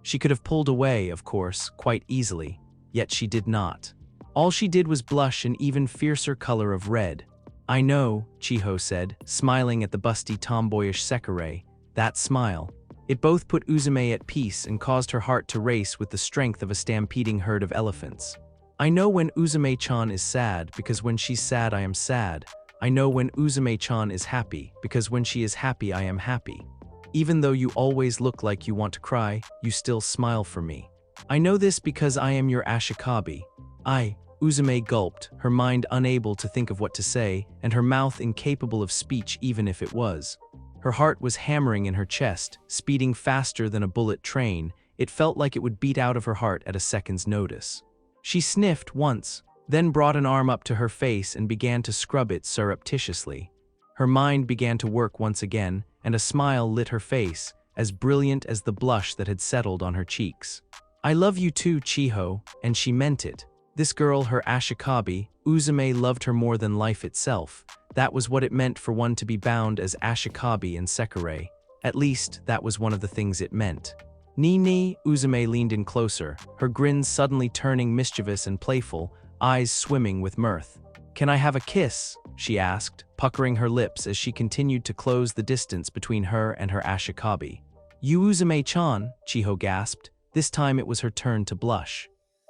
She could have pulled away, of course, quite easily, yet she did not. All she did was blush an even fiercer color of red. "I know," Chiho said, smiling at the busty tomboyish Sekirei. That smile. It both put Uzume at peace and caused her heart to race with the strength of a stampeding herd of elephants. "I know when Uzume-chan is sad, because when she's sad I am sad. I know when Uzume-chan is happy, because when she is happy I am happy. Even though you always look like you want to cry, you still smile for me. I know this because I am your Ashikabi." Uzume gulped, her mind unable to think of what to say, and her mouth incapable of speech even if it was. Her heart was hammering in her chest, speeding faster than a bullet train. It felt like it would beat out of her heart at a second's notice. She sniffed once, then brought an arm up to her face and began to scrub it surreptitiously. Her mind began to work once again, and a smile lit her face, as brilliant as the blush that had settled on her cheeks. "I love you too, Chiho," and she meant it. This girl, her Ashikabi, Uzume loved her more than life itself. That was what it meant for one to be bound as Ashikabi and Sekirei. At least, that was one of the things it meant. "Nee," Uzume leaned in closer, her grin suddenly turning mischievous and playful, eyes swimming with mirth. "Can I have a kiss?" she asked, puckering her lips as she continued to close the distance between her and her Ashikabi. "You Uzume-chan," Chiho gasped. This time it was her turn to blush.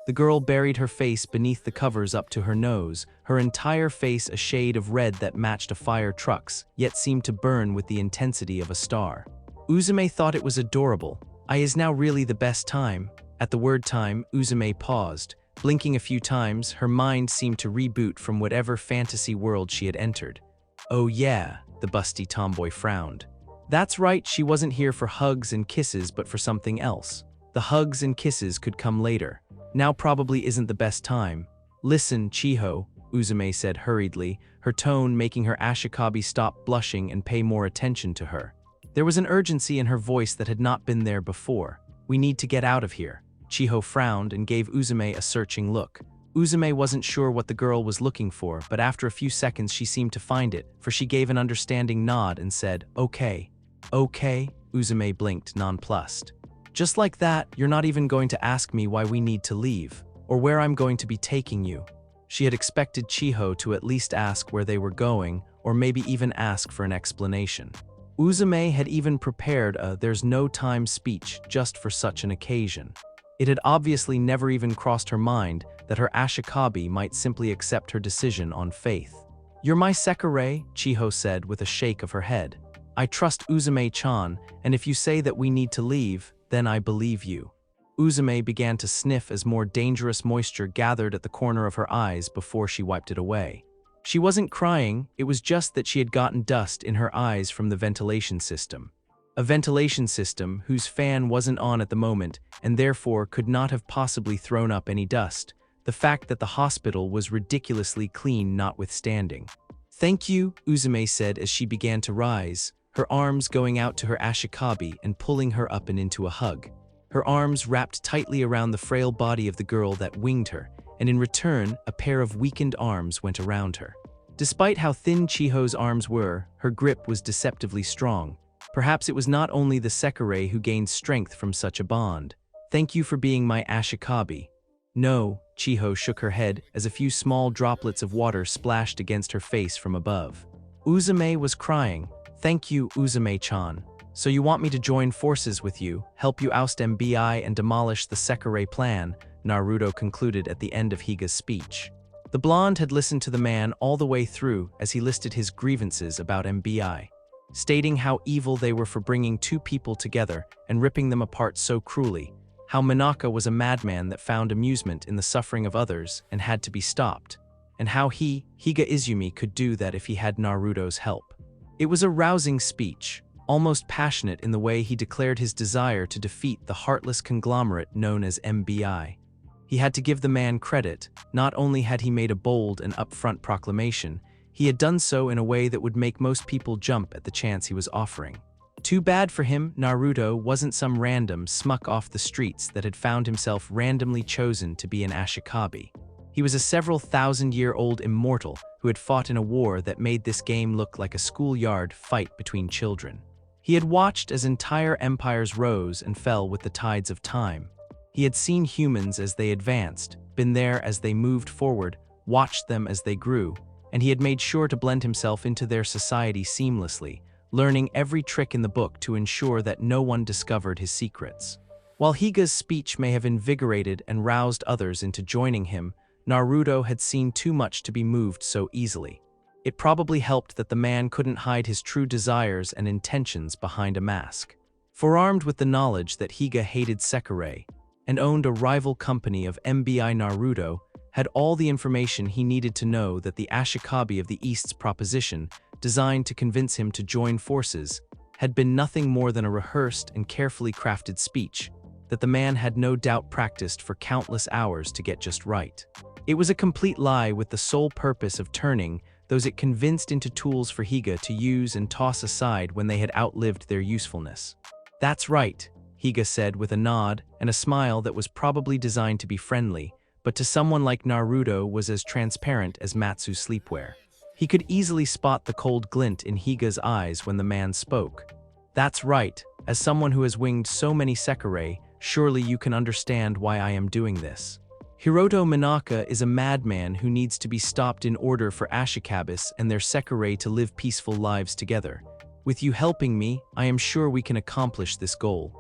The girl buried her face beneath the covers up to her nose, her entire face a shade of red that matched a fire truck's, yet seemed to burn with the intensity of a star. Uzume thought it was adorable. Is now really the best time?" At the word time, Uzume paused. Blinking a few times, her mind seemed to reboot from whatever fantasy world she had entered. "Oh yeah," the busty tomboy frowned. "That's right, she wasn't here for hugs and kisses but for something else. The hugs and kisses could come later. Now probably isn't the best time." "Listen, Chiho," Uzume said hurriedly, her tone making her Ashikabi stop blushing and pay more attention to her. There was an urgency in her voice that had not been there before. "We need to get out of here." Chiho frowned and gave Uzume a searching look. Uzume wasn't sure what the girl was looking for, but after a few seconds she seemed to find it, for she gave an understanding nod and said, "Okay." "Okay?" Uzume blinked, nonplussed. "Just like that, you're not even going to ask me why we need to leave, or where I'm going to be taking you." She had expected Chiho to at least ask where they were going, or maybe even ask for an explanation. Uzume had even prepared a "there's no time" speech just for such an occasion. It had obviously never even crossed her mind that her Ashikabi might simply accept her decision on faith. "You're my Sekirei," Chiho said with a shake of her head. "I trust Uzume-chan, and if you say that we need to leave, then I believe you." Uzume began to sniff as more dangerous moisture gathered at the corner of her eyes before she wiped it away. She wasn't crying, it was just that she had gotten dust in her eyes from the ventilation system. A ventilation system whose fan wasn't on at the moment and therefore could not have possibly thrown up any dust, the fact that the hospital was ridiculously clean notwithstanding. "Thank you," Uzume said as she began to rise, her arms going out to her Ashikabi and pulling her up and into a hug. Her arms wrapped tightly around the frail body of the girl that winged her, and in return, a pair of weakened arms went around her. Despite how thin Chiho's arms were, her grip was deceptively strong. Perhaps it was not only the Sekirei who gained strength from such a bond. "Thank you for being my Ashikabi." "No," Chiho shook her head as a few small droplets of water splashed against her face from above. Uzume was crying. "Thank you, Uzume-chan. So you want me to join forces with you, help you oust MBI and demolish the Sekirei plan," Naruto concluded at the end of Higa's speech. The blonde had listened to the man all the way through as he listed his grievances about MBI, stating how evil they were for bringing two people together and ripping them apart so cruelly, how Minaka was a madman that found amusement in the suffering of others and had to be stopped, and how he, Higa Izumi, could do that if he had Naruto's help. It was a rousing speech, almost passionate in the way he declared his desire to defeat the heartless conglomerate known as MBI. He had to give the man credit. Not only had he made a bold and upfront proclamation, he had done so in a way that would make most people jump at the chance he was offering. Too bad for him, Naruto wasn't some random smuck off the streets that had found himself randomly chosen to be an Ashikabi. He was a several thousand-year-old immortal who had fought in a war that made this game look like a schoolyard fight between children. He had watched as entire empires rose and fell with the tides of time. He had seen humans as they advanced, been there as they moved forward, watched them as they grew, and he had made sure to blend himself into their society seamlessly, learning every trick in the book to ensure that no one discovered his secrets. While Higa's speech may have invigorated and roused others into joining him, Naruto had seen too much to be moved so easily. It probably helped that the man couldn't hide his true desires and intentions behind a mask. Forearmed with the knowledge that Higa hated Sekirei and owned a rival company of MBI, Naruto had all the information he needed to know that the Ashikabi of the East's proposition, designed to convince him to join forces, had been nothing more than a rehearsed and carefully crafted speech that the man had no doubt practiced for countless hours to get just right. It was a complete lie with the sole purpose of turning those it convinced into tools for Higa to use and toss aside when they had outlived their usefulness. "That's right," Higa said with a nod and a smile that was probably designed to be friendly, but to someone like Naruto was as transparent as Matsu's sleepwear. He could easily spot the cold glint in Higa's eyes when the man spoke. "That's right. As someone who has winged so many Sekirei, surely you can understand why I am doing this. Hiroto Minaka is a madman who needs to be stopped in order for Ashikabis and their Sekirei to live peaceful lives together. With you helping me, I am sure we can accomplish this goal."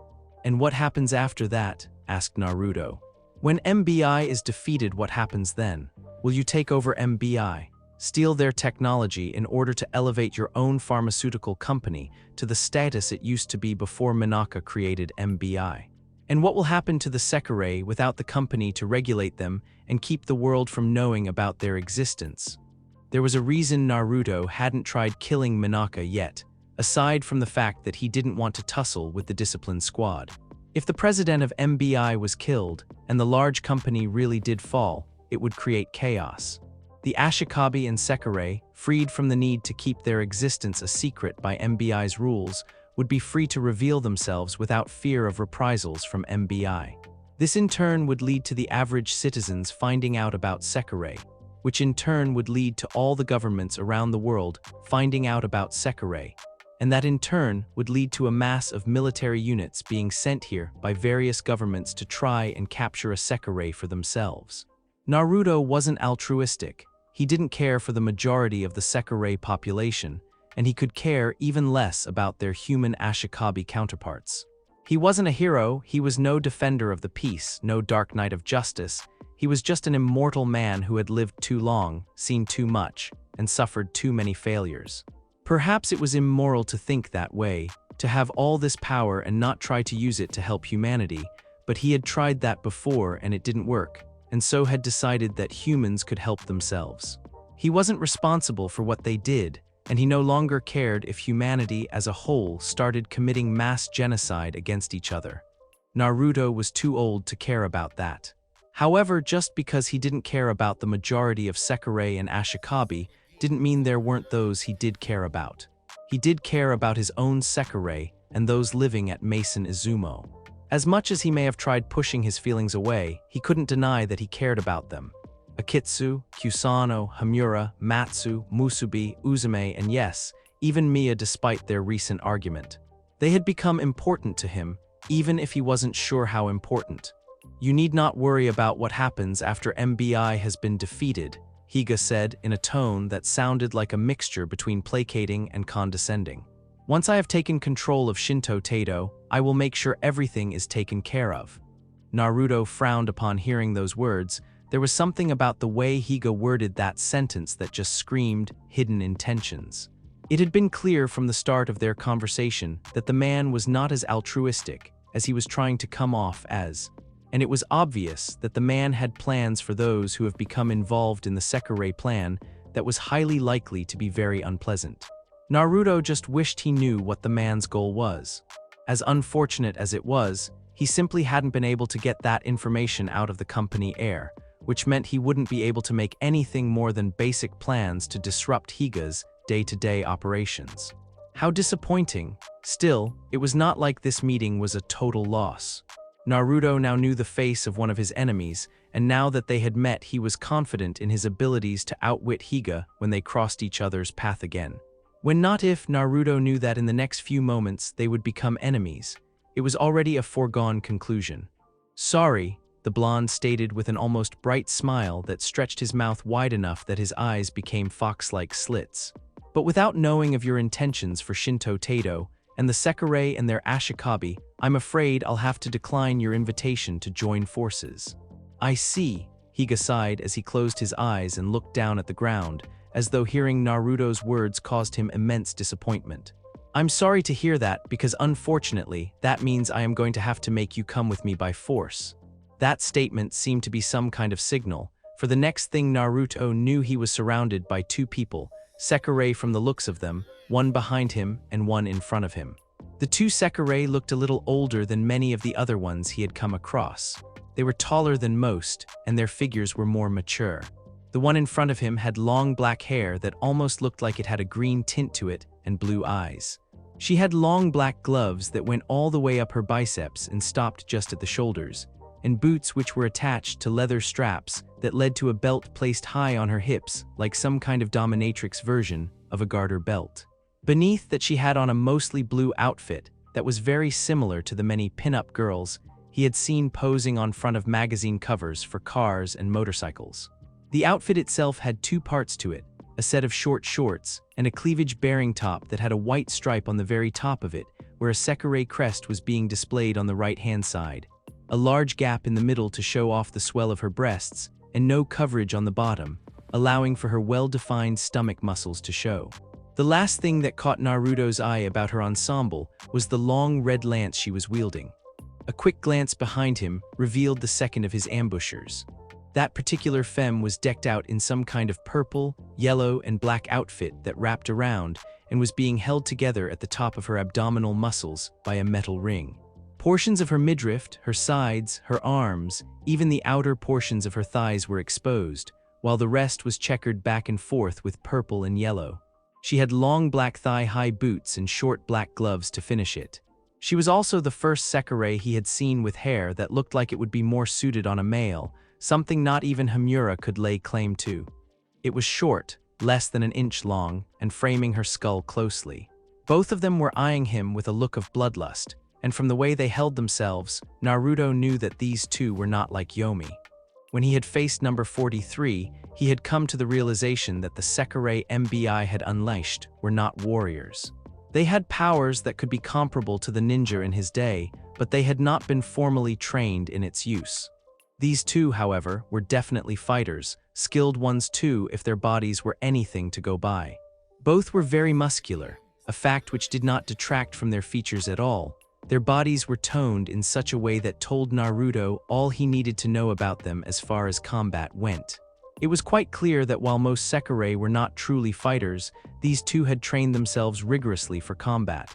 "And what happens after that?" asked Naruto. "When MBI is defeated, what happens then? Will you take over MBI, steal their technology in order to elevate your own pharmaceutical company to the status it used to be before Minaka created MBI? And what will happen to the Sekirei without the company to regulate them and keep the world from knowing about their existence?" There was a reason Naruto hadn't tried killing Minaka yet, aside from the fact that he didn't want to tussle with the disciplined squad. If the president of MBI was killed and the large company really did fall, it would create chaos. The Ashikabi and Sekirei, freed from the need to keep their existence a secret by MBI's rules, would be free to reveal themselves without fear of reprisals from MBI. This in turn would lead to the average citizens finding out about Sekirei, which in turn would lead to all the governments around the world finding out about Sekirei, and that in turn would lead to a mass of military units being sent here by various governments to try and capture a Sekirei for themselves. Naruto wasn't altruistic. He didn't care for the majority of the Sekirei population, and he could care even less about their human Ashikabi counterparts. He wasn't a hero, he was no defender of the peace, no dark knight of justice. He was just an immortal man who had lived too long, seen too much, and suffered too many failures. Perhaps it was immoral to think that way, to have all this power and not try to use it to help humanity, but he had tried that before and it didn't work, and so had decided that humans could help themselves. He wasn't responsible for what they did, and he no longer cared if humanity as a whole started committing mass genocide against each other. Naruto was too old to care about that. However, just because he didn't care about the majority of Sekirei and Ashikabi didn't mean there weren't those he did care about. he did care about his own Sekirei and those living at Mason Izumo. As much as he may have tried pushing his feelings away, he couldn't deny that he cared about them. Akitsu, Kusano, Hamura, Matsu, Musubi, Uzume, and yes, even Mia despite their recent argument. They had become important to him, even if he wasn't sure how important. You need not worry about what happens after MBI has been defeated, Higa said in a tone that sounded like a mixture between placating and condescending. Once I have taken control of Shinto Tado, I will make sure everything is taken care of. Naruto frowned upon hearing those words. There was something about the way Higa worded that sentence that just screamed hidden intentions. It had been clear from the start of their conversation that the man was not as altruistic as he was trying to come off as, and it was obvious that the man had plans for those who have become involved in the Sekirei plan that was highly likely to be very unpleasant. Naruto just wished he knew what the man's goal was. As unfortunate as it was, he simply hadn't been able to get that information out of the company air, which meant he wouldn't be able to make anything more than basic plans to disrupt Higa's day-to-day operations. How disappointing. Still, it was not like this meeting was a total loss. Naruto now knew the face of one of his enemies, and now that they had met, he was confident in his abilities to outwit Higa when they crossed each other's path again. When not if Naruto knew that in the next few moments they would become enemies, it was already a foregone conclusion. Sorry, the blonde stated with an almost bright smile that stretched his mouth wide enough that his eyes became fox-like slits. But without knowing of your intentions for Shinto Tado and the Sekirei and their Ashikabi, I'm afraid I'll have to decline your invitation to join forces. I see, Higa sighed as he closed his eyes and looked down at the ground, as though hearing Naruto's words caused him immense disappointment. I'm sorry to hear that because unfortunately, that means I am going to have to make you come with me by force. That statement seemed to be some kind of signal, for the next thing Naruto knew he was surrounded by two people, Sekirei from the looks of them, one behind him and one in front of him. The two Sekirei looked a little older than many of the other ones he had come across. They were taller than most, and their figures were more mature. The one in front of him had long black hair that almost looked like it had a green tint to it and blue eyes. She had long black gloves that went all the way up her biceps and stopped just at the shoulders, and boots which were attached to leather straps that led to a belt placed high on her hips like some kind of dominatrix version of a garter belt. Beneath that she had on a mostly blue outfit that was very similar to the many pin-up girls he had seen posing on front of magazine covers for cars and motorcycles. The outfit itself had two parts to it, a set of short shorts and a cleavage-bearing top that had a white stripe on the very top of it where a Sekirei crest was being displayed on the right-hand side, a large gap in the middle to show off the swell of her breasts, and no coverage on the bottom, allowing for her well-defined stomach muscles to show. The last thing that caught Naruto's eye about her ensemble was the long red lance she was wielding. A quick glance behind him revealed the second of his ambushers. That particular femme was decked out in some kind of purple, yellow, and black outfit that wrapped around and was being held together at the top of her abdominal muscles by a metal ring. Portions of her midriff, her sides, her arms, even the outer portions of her thighs were exposed, while the rest was checkered back and forth with purple and yellow. She had long black thigh-high boots and short black gloves to finish it. She was also the first Sekirei he had seen with hair that looked like it would be more suited on a male, something not even Hamura could lay claim to. It was short, less than an inch long, and framing her skull closely. Both of them were eyeing him with a look of bloodlust, and from the way they held themselves, Naruto knew that these two were not like Yomi. When he had faced number 43, he had come to the realization that the Sekirei MBI had unleashed were not warriors. They had powers that could be comparable to the ninja in his day, but they had not been formally trained in its use. These two, however, were definitely fighters, skilled ones too if their bodies were anything to go by. Both were very muscular, a fact which did not detract from their features at all. Their bodies were toned in such a way that told Naruto all he needed to know about them as far as combat went. It was quite clear that while most Sekirei were not truly fighters, these two had trained themselves rigorously for combat.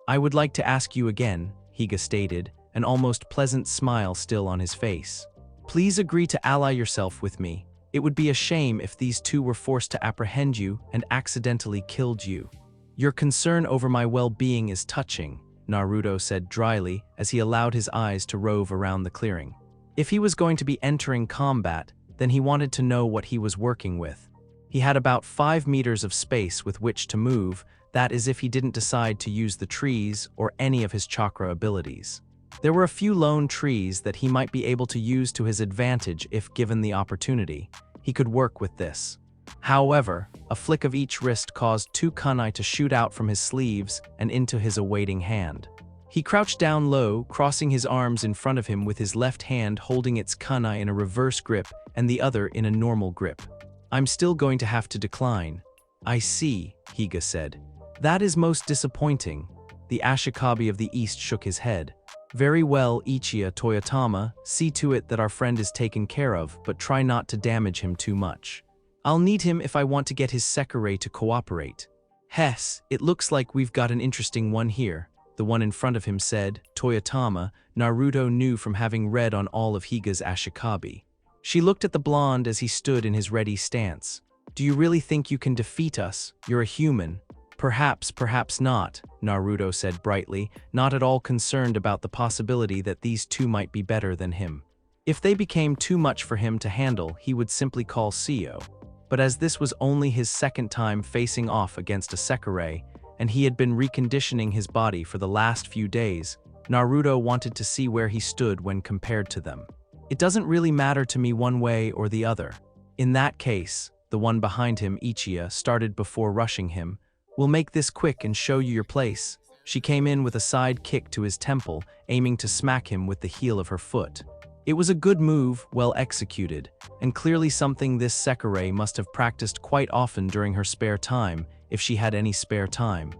I would like to ask you again, Higa stated, an almost pleasant smile still on his face. Please agree to ally yourself with me. It would be a shame if these two were forced to apprehend you and accidentally killed you. Your concern over my well-being is touching, Naruto said dryly as he allowed his eyes to rove around the clearing. If he was going to be entering combat, then he wanted to know what he was working with. He had about 5 meters of space with which to move, that is if he didn't decide to use the trees or any of his chakra abilities. There were a few lone trees that he might be able to use to his advantage if given the opportunity. He could work with this. However, a flick of each wrist caused 2 kunai to shoot out from his sleeves and into his awaiting hand. He crouched down low, crossing his arms in front of him with his left hand holding its kunai in a reverse grip and the other in a normal grip. I'm still going to have to decline. I see, Higa said. That is most disappointing. The Ashikabi of the East shook his head. Very well, Ichiya Toyotama, see to it that our friend is taken care of, but try not to damage him too much. I'll need him if I want to get his Sekirei to cooperate. Hess, it looks like we've got an interesting one here, the one in front of him said. Toyotama, Naruto knew from having read on all of Higa's Ashikabi. She looked at the blonde as he stood in his ready stance. Do you really think you can defeat us? You're a human. Perhaps, perhaps not, Naruto said brightly, not at all concerned about the possibility that these two might be better than him. If they became too much for him to handle, he would simply call Seio. But as this was only his second time facing off against a Sekirei, and he had been reconditioning his body for the last few days, Naruto wanted to see where he stood when compared to them. It doesn't really matter to me one way or the other. In that case, the one behind him, Ichiya, started before rushing him. We'll make this quick and show you your place. She came in with a side kick to his temple, aiming to smack him with the heel of her foot. It was a good move, well executed, and clearly something this Sekirei must have practiced quite often during her spare time, if she had any spare time.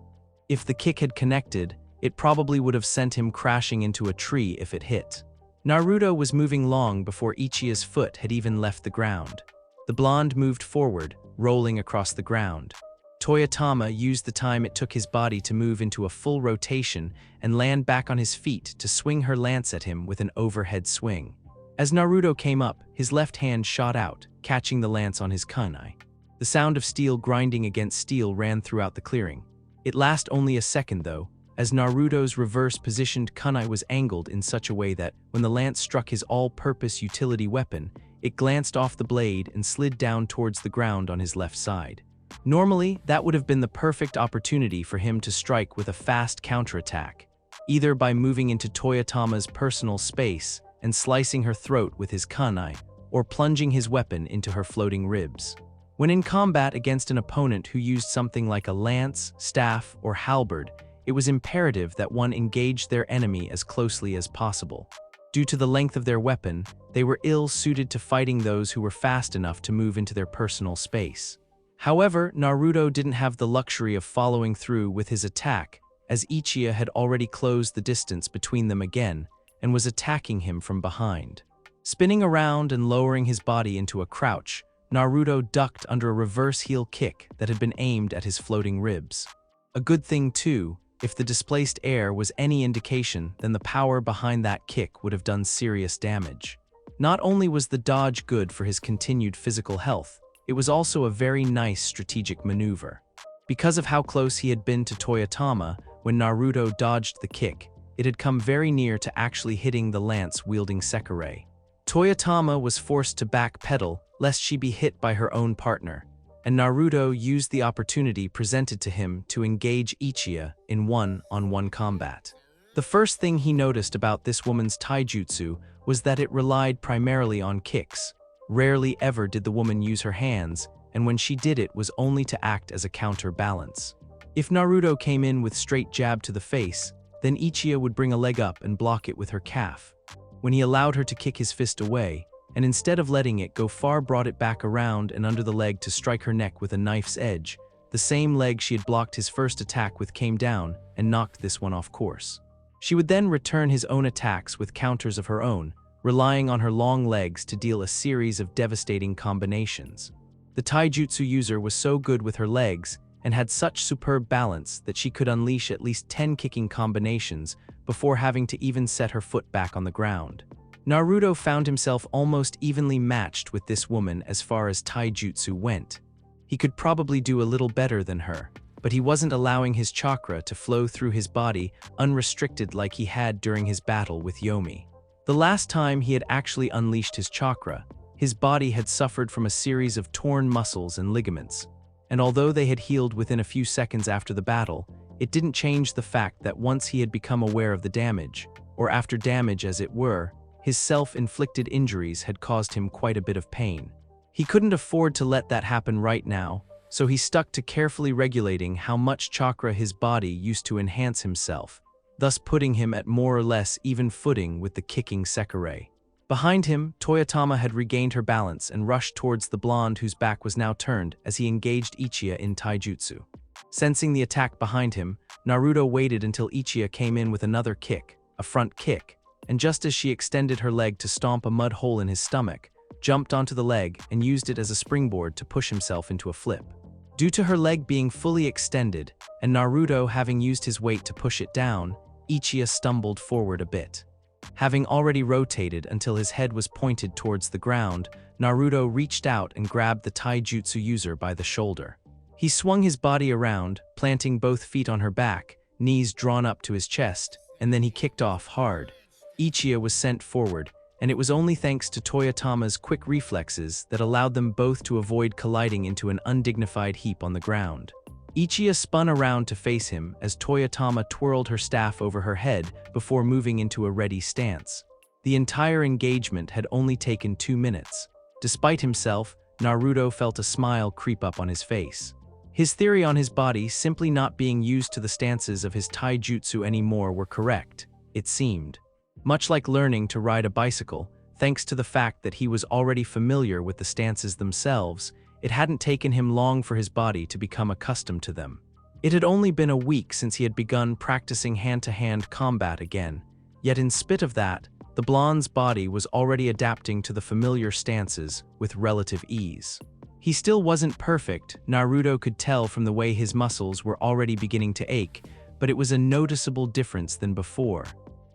If the kick had connected, it probably would have sent him crashing into a tree if it hit. Naruto was moving long before Ichiya's foot had even left the ground. The blonde moved forward, rolling across the ground. Toyotama used the time it took his body to move into a full rotation and land back on his feet to swing her lance at him with an overhead swing. As Naruto came up, his left hand shot out, catching the lance on his kunai. The sound of steel grinding against steel ran throughout the clearing. It lasted only a second though, as Naruto's reverse-positioned kunai was angled in such a way that, when the lance struck his all-purpose utility weapon, it glanced off the blade and slid down towards the ground on his left side. Normally, that would have been the perfect opportunity for him to strike with a fast counterattack, either by moving into Toyotama's personal space and slicing her throat with his kunai, or plunging his weapon into her floating ribs. When in combat against an opponent who used something like a lance, staff, or halberd, it was imperative that one engaged their enemy as closely as possible. Due to the length of their weapon, they were ill-suited to fighting those who were fast enough to move into their personal space. However, Naruto didn't have the luxury of following through with his attack, as Ichiya had already closed the distance between them again and was attacking him from behind. Spinning around and lowering his body into a crouch, Naruto ducked under a reverse heel kick that had been aimed at his floating ribs. A good thing too, if the displaced air was any indication, then the power behind that kick would have done serious damage. Not only was the dodge good for his continued physical health, it was also a very nice strategic maneuver. Because of how close he had been to Toyotama when Naruto dodged the kick, it had come very near to actually hitting the lance-wielding Sekirei. Toyotama was forced to backpedal lest she be hit by her own partner, and Naruto used the opportunity presented to him to engage Ichiya in one-on-one combat. The first thing he noticed about this woman's taijutsu was that it relied primarily on kicks. Rarely ever did the woman use her hands, and when she did it was only to act as a counterbalance. If Naruto came in with straight jab to the face, then Ichiya would bring a leg up and block it with her calf. When he allowed her to kick his fist away, and instead of letting it go far brought it back around and under the leg to strike her neck with a knife's edge, the same leg she had blocked his first attack with came down and knocked this one off course. She would then return his own attacks with counters of her own, relying on her long legs to deal a series of devastating combinations. The taijutsu user was so good with her legs and had such superb balance that she could unleash at least 10 kicking combinations before having to even set her foot back on the ground. Naruto found himself almost evenly matched with this woman as far as taijutsu went. He could probably do a little better than her, but he wasn't allowing his chakra to flow through his body unrestricted like he had during his battle with Yomi. The last time he had actually unleashed his chakra, his body had suffered from a series of torn muscles and ligaments, and although they had healed within a few seconds after the battle, it didn't change the fact that once he had become aware of the damage, or after damage as it were, his self-inflicted injuries had caused him quite a bit of pain. He couldn't afford to let that happen right now, so he stuck to carefully regulating how much chakra his body used to enhance himself, thus putting him at more or less even footing with the kicking Sekirei. Behind him, Toyotama had regained her balance and rushed towards the blonde whose back was now turned as he engaged Ichiya in taijutsu. Sensing the attack behind him, Naruto waited until Ichiya came in with another kick, a front kick, and just as she extended her leg to stomp a mud hole in his stomach, jumped onto the leg and used it as a springboard to push himself into a flip. Due to her leg being fully extended, and Naruto having used his weight to push it down, Ichiya stumbled forward a bit. Having already rotated until his head was pointed towards the ground, Naruto reached out and grabbed the taijutsu user by the shoulder. He swung his body around, planting both feet on her back, knees drawn up to his chest, and then he kicked off hard. Ichiya was sent forward, and it was only thanks to Toyotama's quick reflexes that allowed them both to avoid colliding into an undignified heap on the ground. Ichiya spun around to face him as Toyotama twirled her staff over her head before moving into a ready stance. The entire engagement had only taken 2 minutes. Despite himself, Naruto felt a smile creep up on his face. His theory on his body simply not being used to the stances of his taijutsu anymore were correct, it seemed. Much like learning to ride a bicycle, thanks to the fact that he was already familiar with the stances themselves, it hadn't taken him long for his body to become accustomed to them. It had only been a week since he had begun practicing hand-to-hand combat again, yet in spite of that, the blonde's body was already adapting to the familiar stances with relative ease. He still wasn't perfect, Naruto could tell from the way his muscles were already beginning to ache, but it was a noticeable difference than before.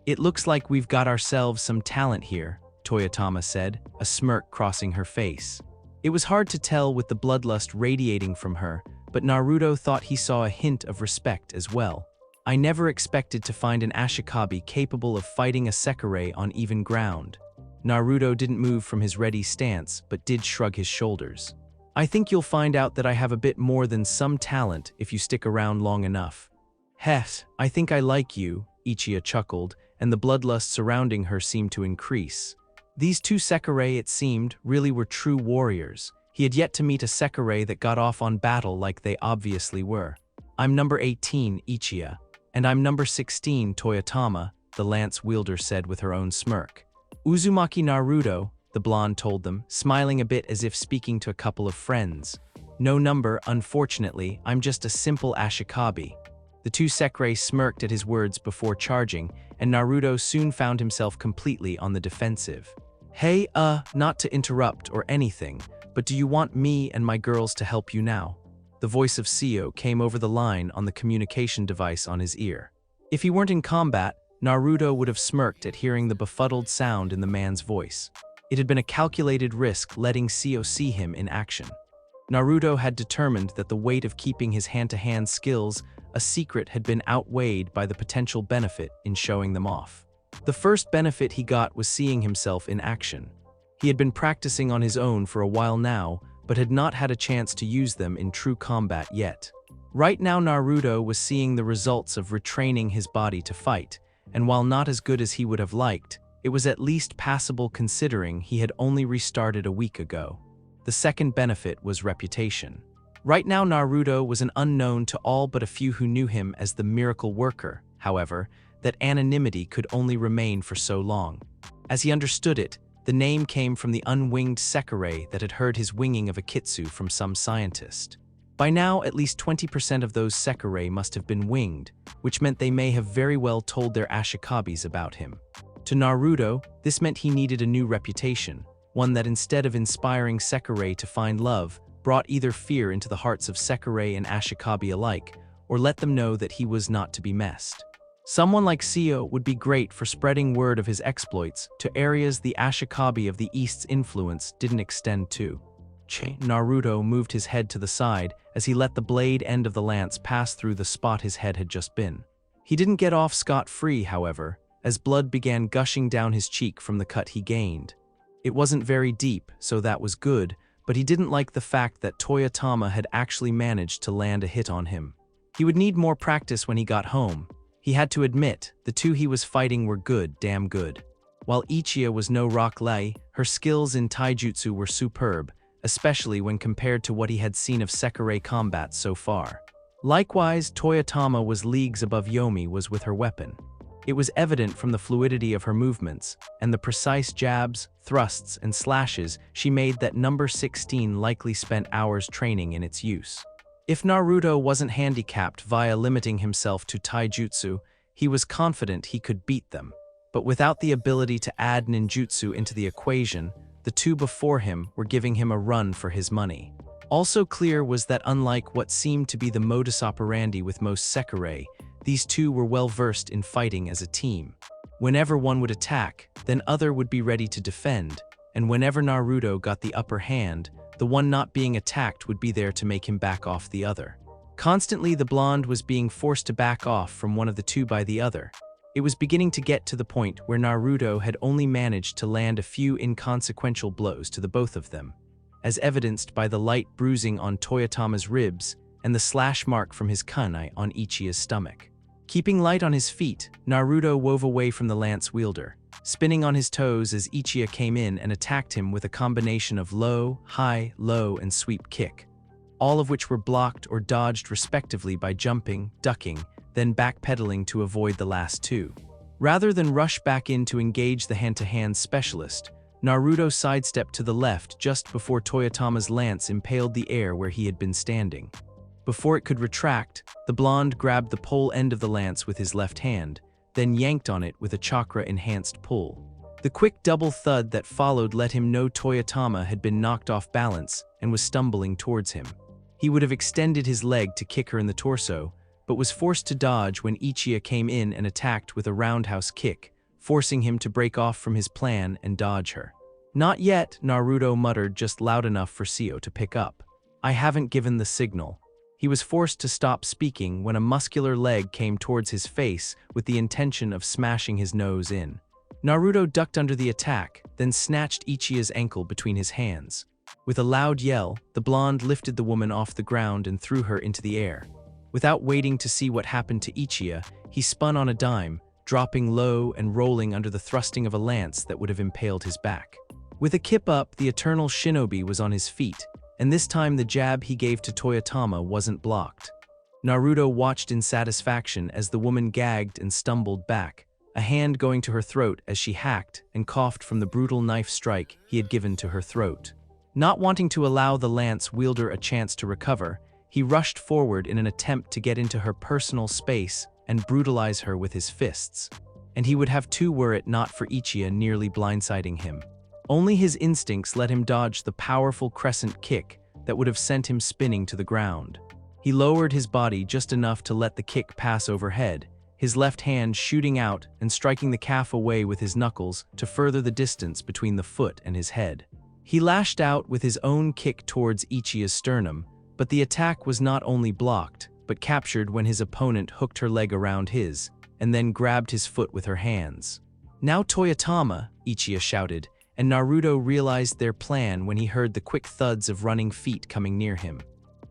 "It looks like we've got ourselves some talent here," Toyotama said, a smirk crossing her face. It was hard to tell with the bloodlust radiating from her, but Naruto thought he saw a hint of respect as well. "I never expected to find an Ashikabi capable of fighting a Sekirei on even ground." Naruto didn't move from his ready stance, but did shrug his shoulders. "I think you'll find out that I have a bit more than some talent if you stick around long enough." "Heh, I think I like you," Ichiya chuckled, and the bloodlust surrounding her seemed to increase. These two Sekirei, it seemed, really were true warriors. He had yet to meet a Sekirei that got off on battle like they obviously were. "I'm number 18, Ichiya. And I'm number 16, Toyotama," the lance wielder said with her own smirk. "Uzumaki Naruto," the blonde told them, smiling a bit as if speaking to a couple of friends. "No number, unfortunately, I'm just a simple Ashikabi." The two Sekirei smirked at his words before charging, and Naruto soon found himself completely on the defensive. "Hey, not to interrupt or anything, but do you want me and my girls to help you now?" The voice of Seio came over the line on the communication device on his ear. If he weren't in combat, Naruto would have smirked at hearing the befuddled sound in the man's voice. It had been a calculated risk letting Seio see him in action. Naruto had determined that the weight of keeping his hand-to-hand skills a secret had been outweighed by the potential benefit in showing them off. The first benefit he got was seeing himself in action. He had been practicing on his own for a while now, but had not had a chance to use them in true combat yet. Right now Naruto was seeing the results of retraining his body to fight, and while not as good as he would have liked, it was at least passable considering he had only restarted a week ago. The second benefit was reputation. Right now Naruto was an unknown to all but a few who knew him as the miracle worker. However, that anonymity could only remain for so long. As he understood it, the name came from the unwinged Sekirei that had heard his winging of a kitsu from some scientist. By now, at least 20% of those Sekirei must have been winged, which meant they may have very well told their Ashikabis about him. To Naruto, this meant he needed a new reputation, one that instead of inspiring Sekirei to find love, brought either fear into the hearts of Sekirei and Ashikabi alike, or let them know that he was not to be messed. Someone like Seio would be great for spreading word of his exploits to areas the Ashikabi of the East's influence didn't extend to. Naruto moved his head to the side as he let the blade end of the lance pass through the spot his head had just been. He didn't get off scot-free, however, as blood began gushing down his cheek from the cut he gained. It wasn't very deep, so that was good, but he didn't like the fact that Toyotama had actually managed to land a hit on him. He would need more practice when he got home. He had to admit, the two he was fighting were good, damn good. While Ichiya was no rock lei, her skills in taijutsu were superb, especially when compared to what he had seen of Sekirei combat so far. Likewise, Toyotama was leagues above Yomi was with her weapon. It was evident from the fluidity of her movements, and the precise jabs, thrusts, and slashes she made that number 16 likely spent hours training in its use. If Naruto wasn't handicapped via limiting himself to taijutsu, he was confident he could beat them. But without the ability to add ninjutsu into the equation, the two before him were giving him a run for his money. Also clear was that unlike what seemed to be the modus operandi with most Sekirei, these two were well versed in fighting as a team. Whenever one would attack, then other would be ready to defend, and whenever Naruto got the upper hand, the one not being attacked would be there to make him back off the other. Constantly, the blonde was being forced to back off from one of the two by the other. It was beginning to get to the point where Naruto had only managed to land a few inconsequential blows to the both of them, as evidenced by the light bruising on Toyotama's ribs and the slash mark from his kunai on Ichiya's stomach. Keeping light on his feet, Naruto wove away from the lance wielder, spinning on his toes as Ichiya came in and attacked him with a combination of low, high, low, and sweep kick, all of which were blocked or dodged respectively by jumping, ducking, then backpedaling to avoid the last two. Rather than rush back in to engage the hand-to-hand specialist, Naruto sidestepped to the left just before Toyotama's lance impaled the air where he had been standing. Before it could retract, the blonde grabbed the pole end of the lance with his left hand, then yanked on it with a chakra-enhanced pull. The quick double thud that followed let him know Toyotama had been knocked off balance and was stumbling towards him. He would have extended his leg to kick her in the torso, but was forced to dodge when Ichiya came in and attacked with a roundhouse kick, forcing him to break off from his plan and dodge her. "Not yet," Naruto muttered just loud enough for Seio to pick up. "I haven't given the signal." He was forced to stop speaking when a muscular leg came towards his face with the intention of smashing his nose in. Naruto ducked under the attack, then snatched Ichiya's ankle between his hands. With a loud yell, the blonde lifted the woman off the ground and threw her into the air. Without waiting to see what happened to Ichiya, he spun on a dime, dropping low and rolling under the thrusting of a lance that would have impaled his back. With a kip up, the eternal shinobi was on his feet, and this time the jab he gave to Toyotama wasn't blocked. Naruto watched in satisfaction as the woman gagged and stumbled back, a hand going to her throat as she hacked and coughed from the brutal knife strike he had given to her throat. Not wanting to allow the lance wielder a chance to recover, he rushed forward in an attempt to get into her personal space and brutalize her with his fists. And he would have too were it not for Ichiya nearly blindsiding him. Only his instincts let him dodge the powerful crescent kick that would have sent him spinning to the ground. He lowered his body just enough to let the kick pass overhead, his left hand shooting out and striking the calf away with his knuckles to further the distance between the foot and his head. He lashed out with his own kick towards Ichiya's sternum, but the attack was not only blocked, but captured when his opponent hooked her leg around his, and then grabbed his foot with her hands. "Now Toyotama," Ichiya shouted, and Naruto realized their plan when he heard the quick thuds of running feet coming near him.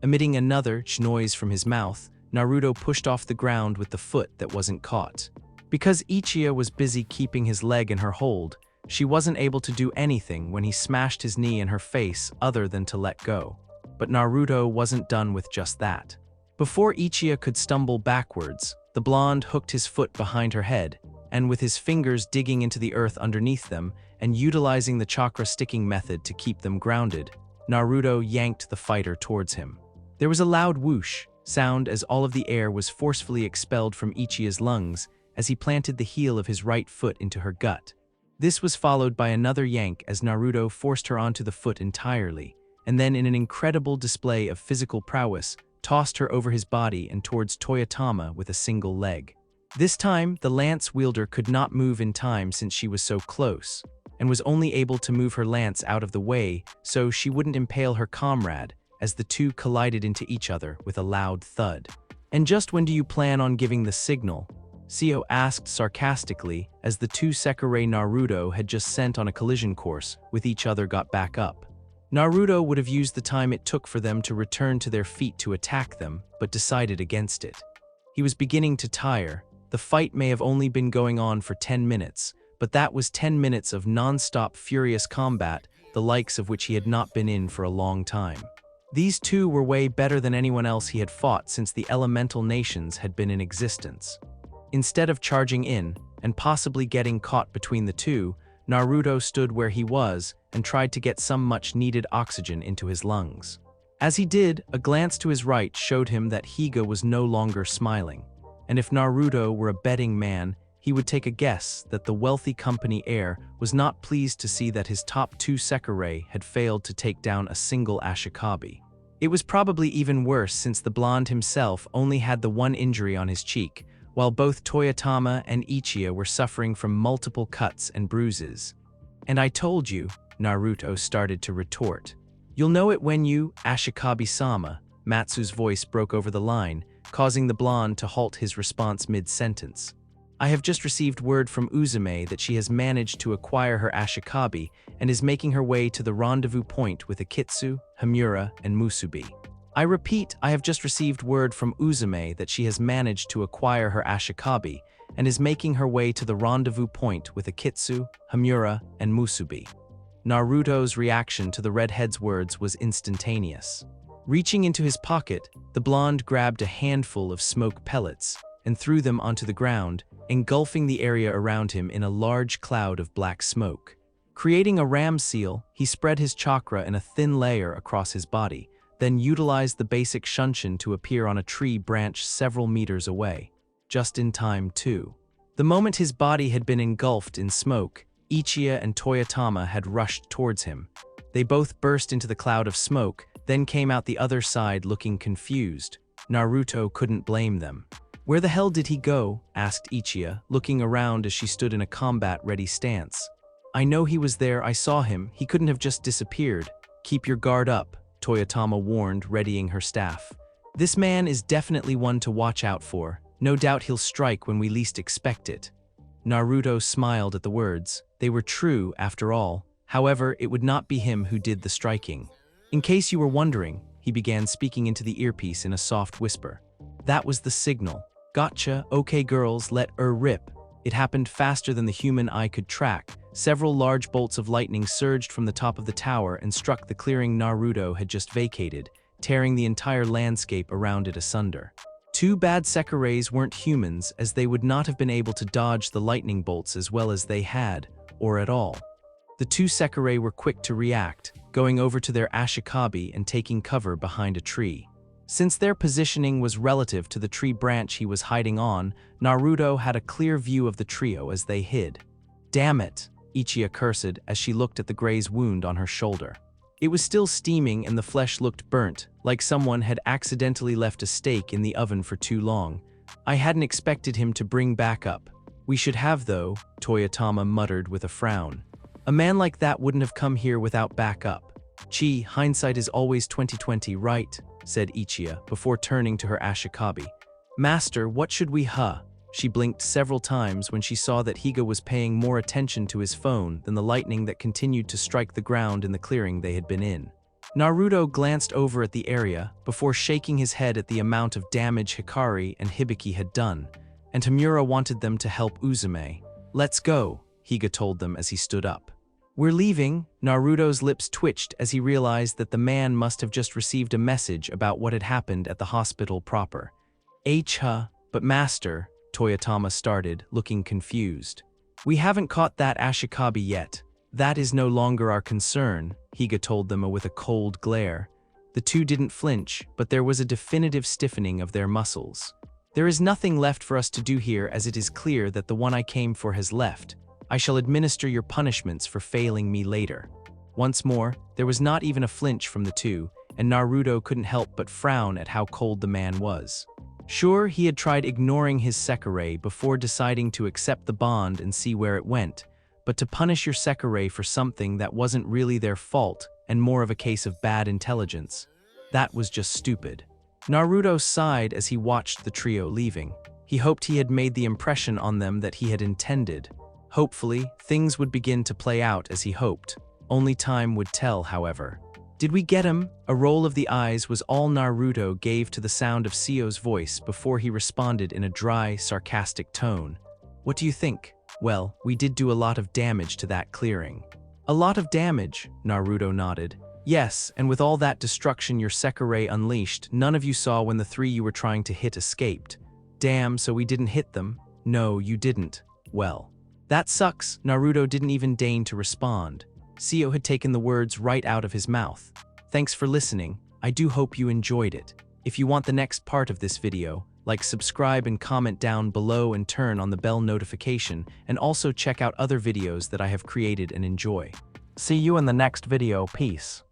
Emitting another noise from his mouth, Naruto pushed off the ground with the foot that wasn't caught. Because Ichiya was busy keeping his leg in her hold, she wasn't able to do anything when he smashed his knee in her face other than to let go. But Naruto wasn't done with just that. Before Ichiya could stumble backwards, the blonde hooked his foot behind her head, and with his fingers digging into the earth underneath them and utilizing the chakra sticking method to keep them grounded, Naruto yanked the fighter towards him. There was a loud whoosh sound as all of the air was forcefully expelled from Ichiya's lungs as he planted the heel of his right foot into her gut. This was followed by another yank as Naruto forced her onto the foot entirely, and then in an incredible display of physical prowess, tossed her over his body and towards Toyotama with a single leg. This time, the lance wielder could not move in time since she was so close, and was only able to move her lance out of the way so she wouldn't impale her comrade as the two collided into each other with a loud thud. "And just when do you plan on giving the signal?" Seio asked sarcastically as the two Sekirei Naruto had just sent on a collision course with each other got back up. Naruto would have used the time it took for them to return to their feet to attack them, but decided against it. He was beginning to tire. The fight may have only been going on for 10 minutes, but that was 10 minutes of non-stop furious combat, the likes of which he had not been in for a long time. These two were way better than anyone else he had fought since the elemental nations had been in existence. Instead of charging in, and possibly getting caught between the two, Naruto stood where he was and tried to get some much-needed oxygen into his lungs. As he did, a glance to his right showed him that Higa was no longer smiling, and if Naruto were a betting man, he would take a guess that the wealthy company heir was not pleased to see that his top two Sekirei had failed to take down a single Ashikabi. It was probably even worse since the blonde himself only had the one injury on his cheek, while both Toyotama and Ichiya were suffering from multiple cuts and bruises. "And I told you," Naruto started to retort. "You'll know it when you, Ashikabi-sama," Matsu's voice broke over the line, causing the blonde to halt his response mid-sentence. "I have just received word from Uzumaki that she has managed to acquire her Ashikabi and is making her way to the rendezvous point with Akitsu, Hamura, and Musubi. I repeat, I have just received word from Uzumaki that she has managed to acquire her Ashikabi and is making her way to the rendezvous point with Akitsu, Hamura, and Musubi." Naruto's reaction to the redhead's words was instantaneous. Reaching into his pocket, the blonde grabbed a handful of smoke pellets and threw them onto the ground, engulfing the area around him in a large cloud of black smoke. Creating a ram seal, he spread his chakra in a thin layer across his body, then utilized the basic shunshin to appear on a tree branch several meters away. Just in time, too. The moment his body had been engulfed in smoke, Ichiya and Toyotama had rushed towards him. They both burst into the cloud of smoke, then came out the other side looking confused. Naruto couldn't blame them. "Where the hell did he go?" asked Ichiya, looking around as she stood in a combat-ready stance. "I know he was there, I saw him, he couldn't have just disappeared." "Keep your guard up," Toyotama warned, readying her staff. "This man is definitely one to watch out for. No doubt he'll strike when we least expect it." Naruto smiled at the words. They were true, after all. However, it would not be him who did the striking. "In case you were wondering," he began speaking into the earpiece in a soft whisper. "That was the signal. Gotcha, okay girls, let her rip." It happened faster than the human eye could track. Several large bolts of lightning surged from the top of the tower and struck the clearing Naruto had just vacated, tearing the entire landscape around it asunder. Two bad Sekireis weren't humans, as they would not have been able to dodge the lightning bolts as well as they had, or at all. The two Sekirei were quick to react, going over to their Ashikabi and taking cover behind a tree. Since their positioning was relative to the tree branch he was hiding on, Naruto had a clear view of the trio as they hid. "Damn it," Ichiya cursed as she looked at the Grey's wound on her shoulder. It was still steaming and the flesh looked burnt, like someone had accidentally left a steak in the oven for too long. "I hadn't expected him to bring back up. We should have though," Toyotama muttered with a frown. "A man like that wouldn't have come here without backup." Hindsight is always 20/20, right?" said Ichiya, before turning to her Ashikabi. "Master, what should we She blinked several times when she saw that Higa was paying more attention to his phone than the lightning that continued to strike the ground in the clearing they had been in. Naruto glanced over at the area before shaking his head at the amount of damage Hikari and Hibiki had done, and Hamura wanted them to help Uzumaki. "Let's go," Higa told them as he stood up. "We're leaving." Naruto's lips twitched as he realized that the man must have just received a message about what had happened at the hospital proper. But master," Toyotama started, looking confused. "We haven't caught that Ashikabi yet." "That is no longer our concern," Higa told them with a cold glare. The two didn't flinch, but there was a definitive stiffening of their muscles. "There is nothing left for us to do here, as it is clear that the one I came for has left. I shall administer your punishments for failing me later." Once more, there was not even a flinch from the two, and Naruto couldn't help but frown at how cold the man was. Sure, he had tried ignoring his Sekirei before deciding to accept the bond and see where it went, but to punish your Sekirei for something that wasn't really their fault and more of a case of bad intelligence. That was just stupid. Naruto sighed as he watched the trio leaving. He hoped he had made the impression on them that he had intended. Hopefully, things would begin to play out as he hoped. Only time would tell, however. Did we get him? A roll of the eyes was all Naruto gave to the sound of Seio's voice before he responded in a dry, sarcastic tone. What do you think? Well, we did do a lot of damage to that clearing. A lot of damage, Naruto nodded. Yes, and with all that destruction your Sekirei unleashed, none of you saw when the three you were trying to hit escaped. Damn, so we didn't hit them? No, you didn't. Well, that sucks. Naruto didn't even deign to respond. Seio had taken the words right out of his mouth. Thanks for listening. I do hope you enjoyed it. If you want the next part of this video, like, subscribe and comment down below and turn on the bell notification, and also check out other videos that I have created and enjoy. See you in the next video. Peace.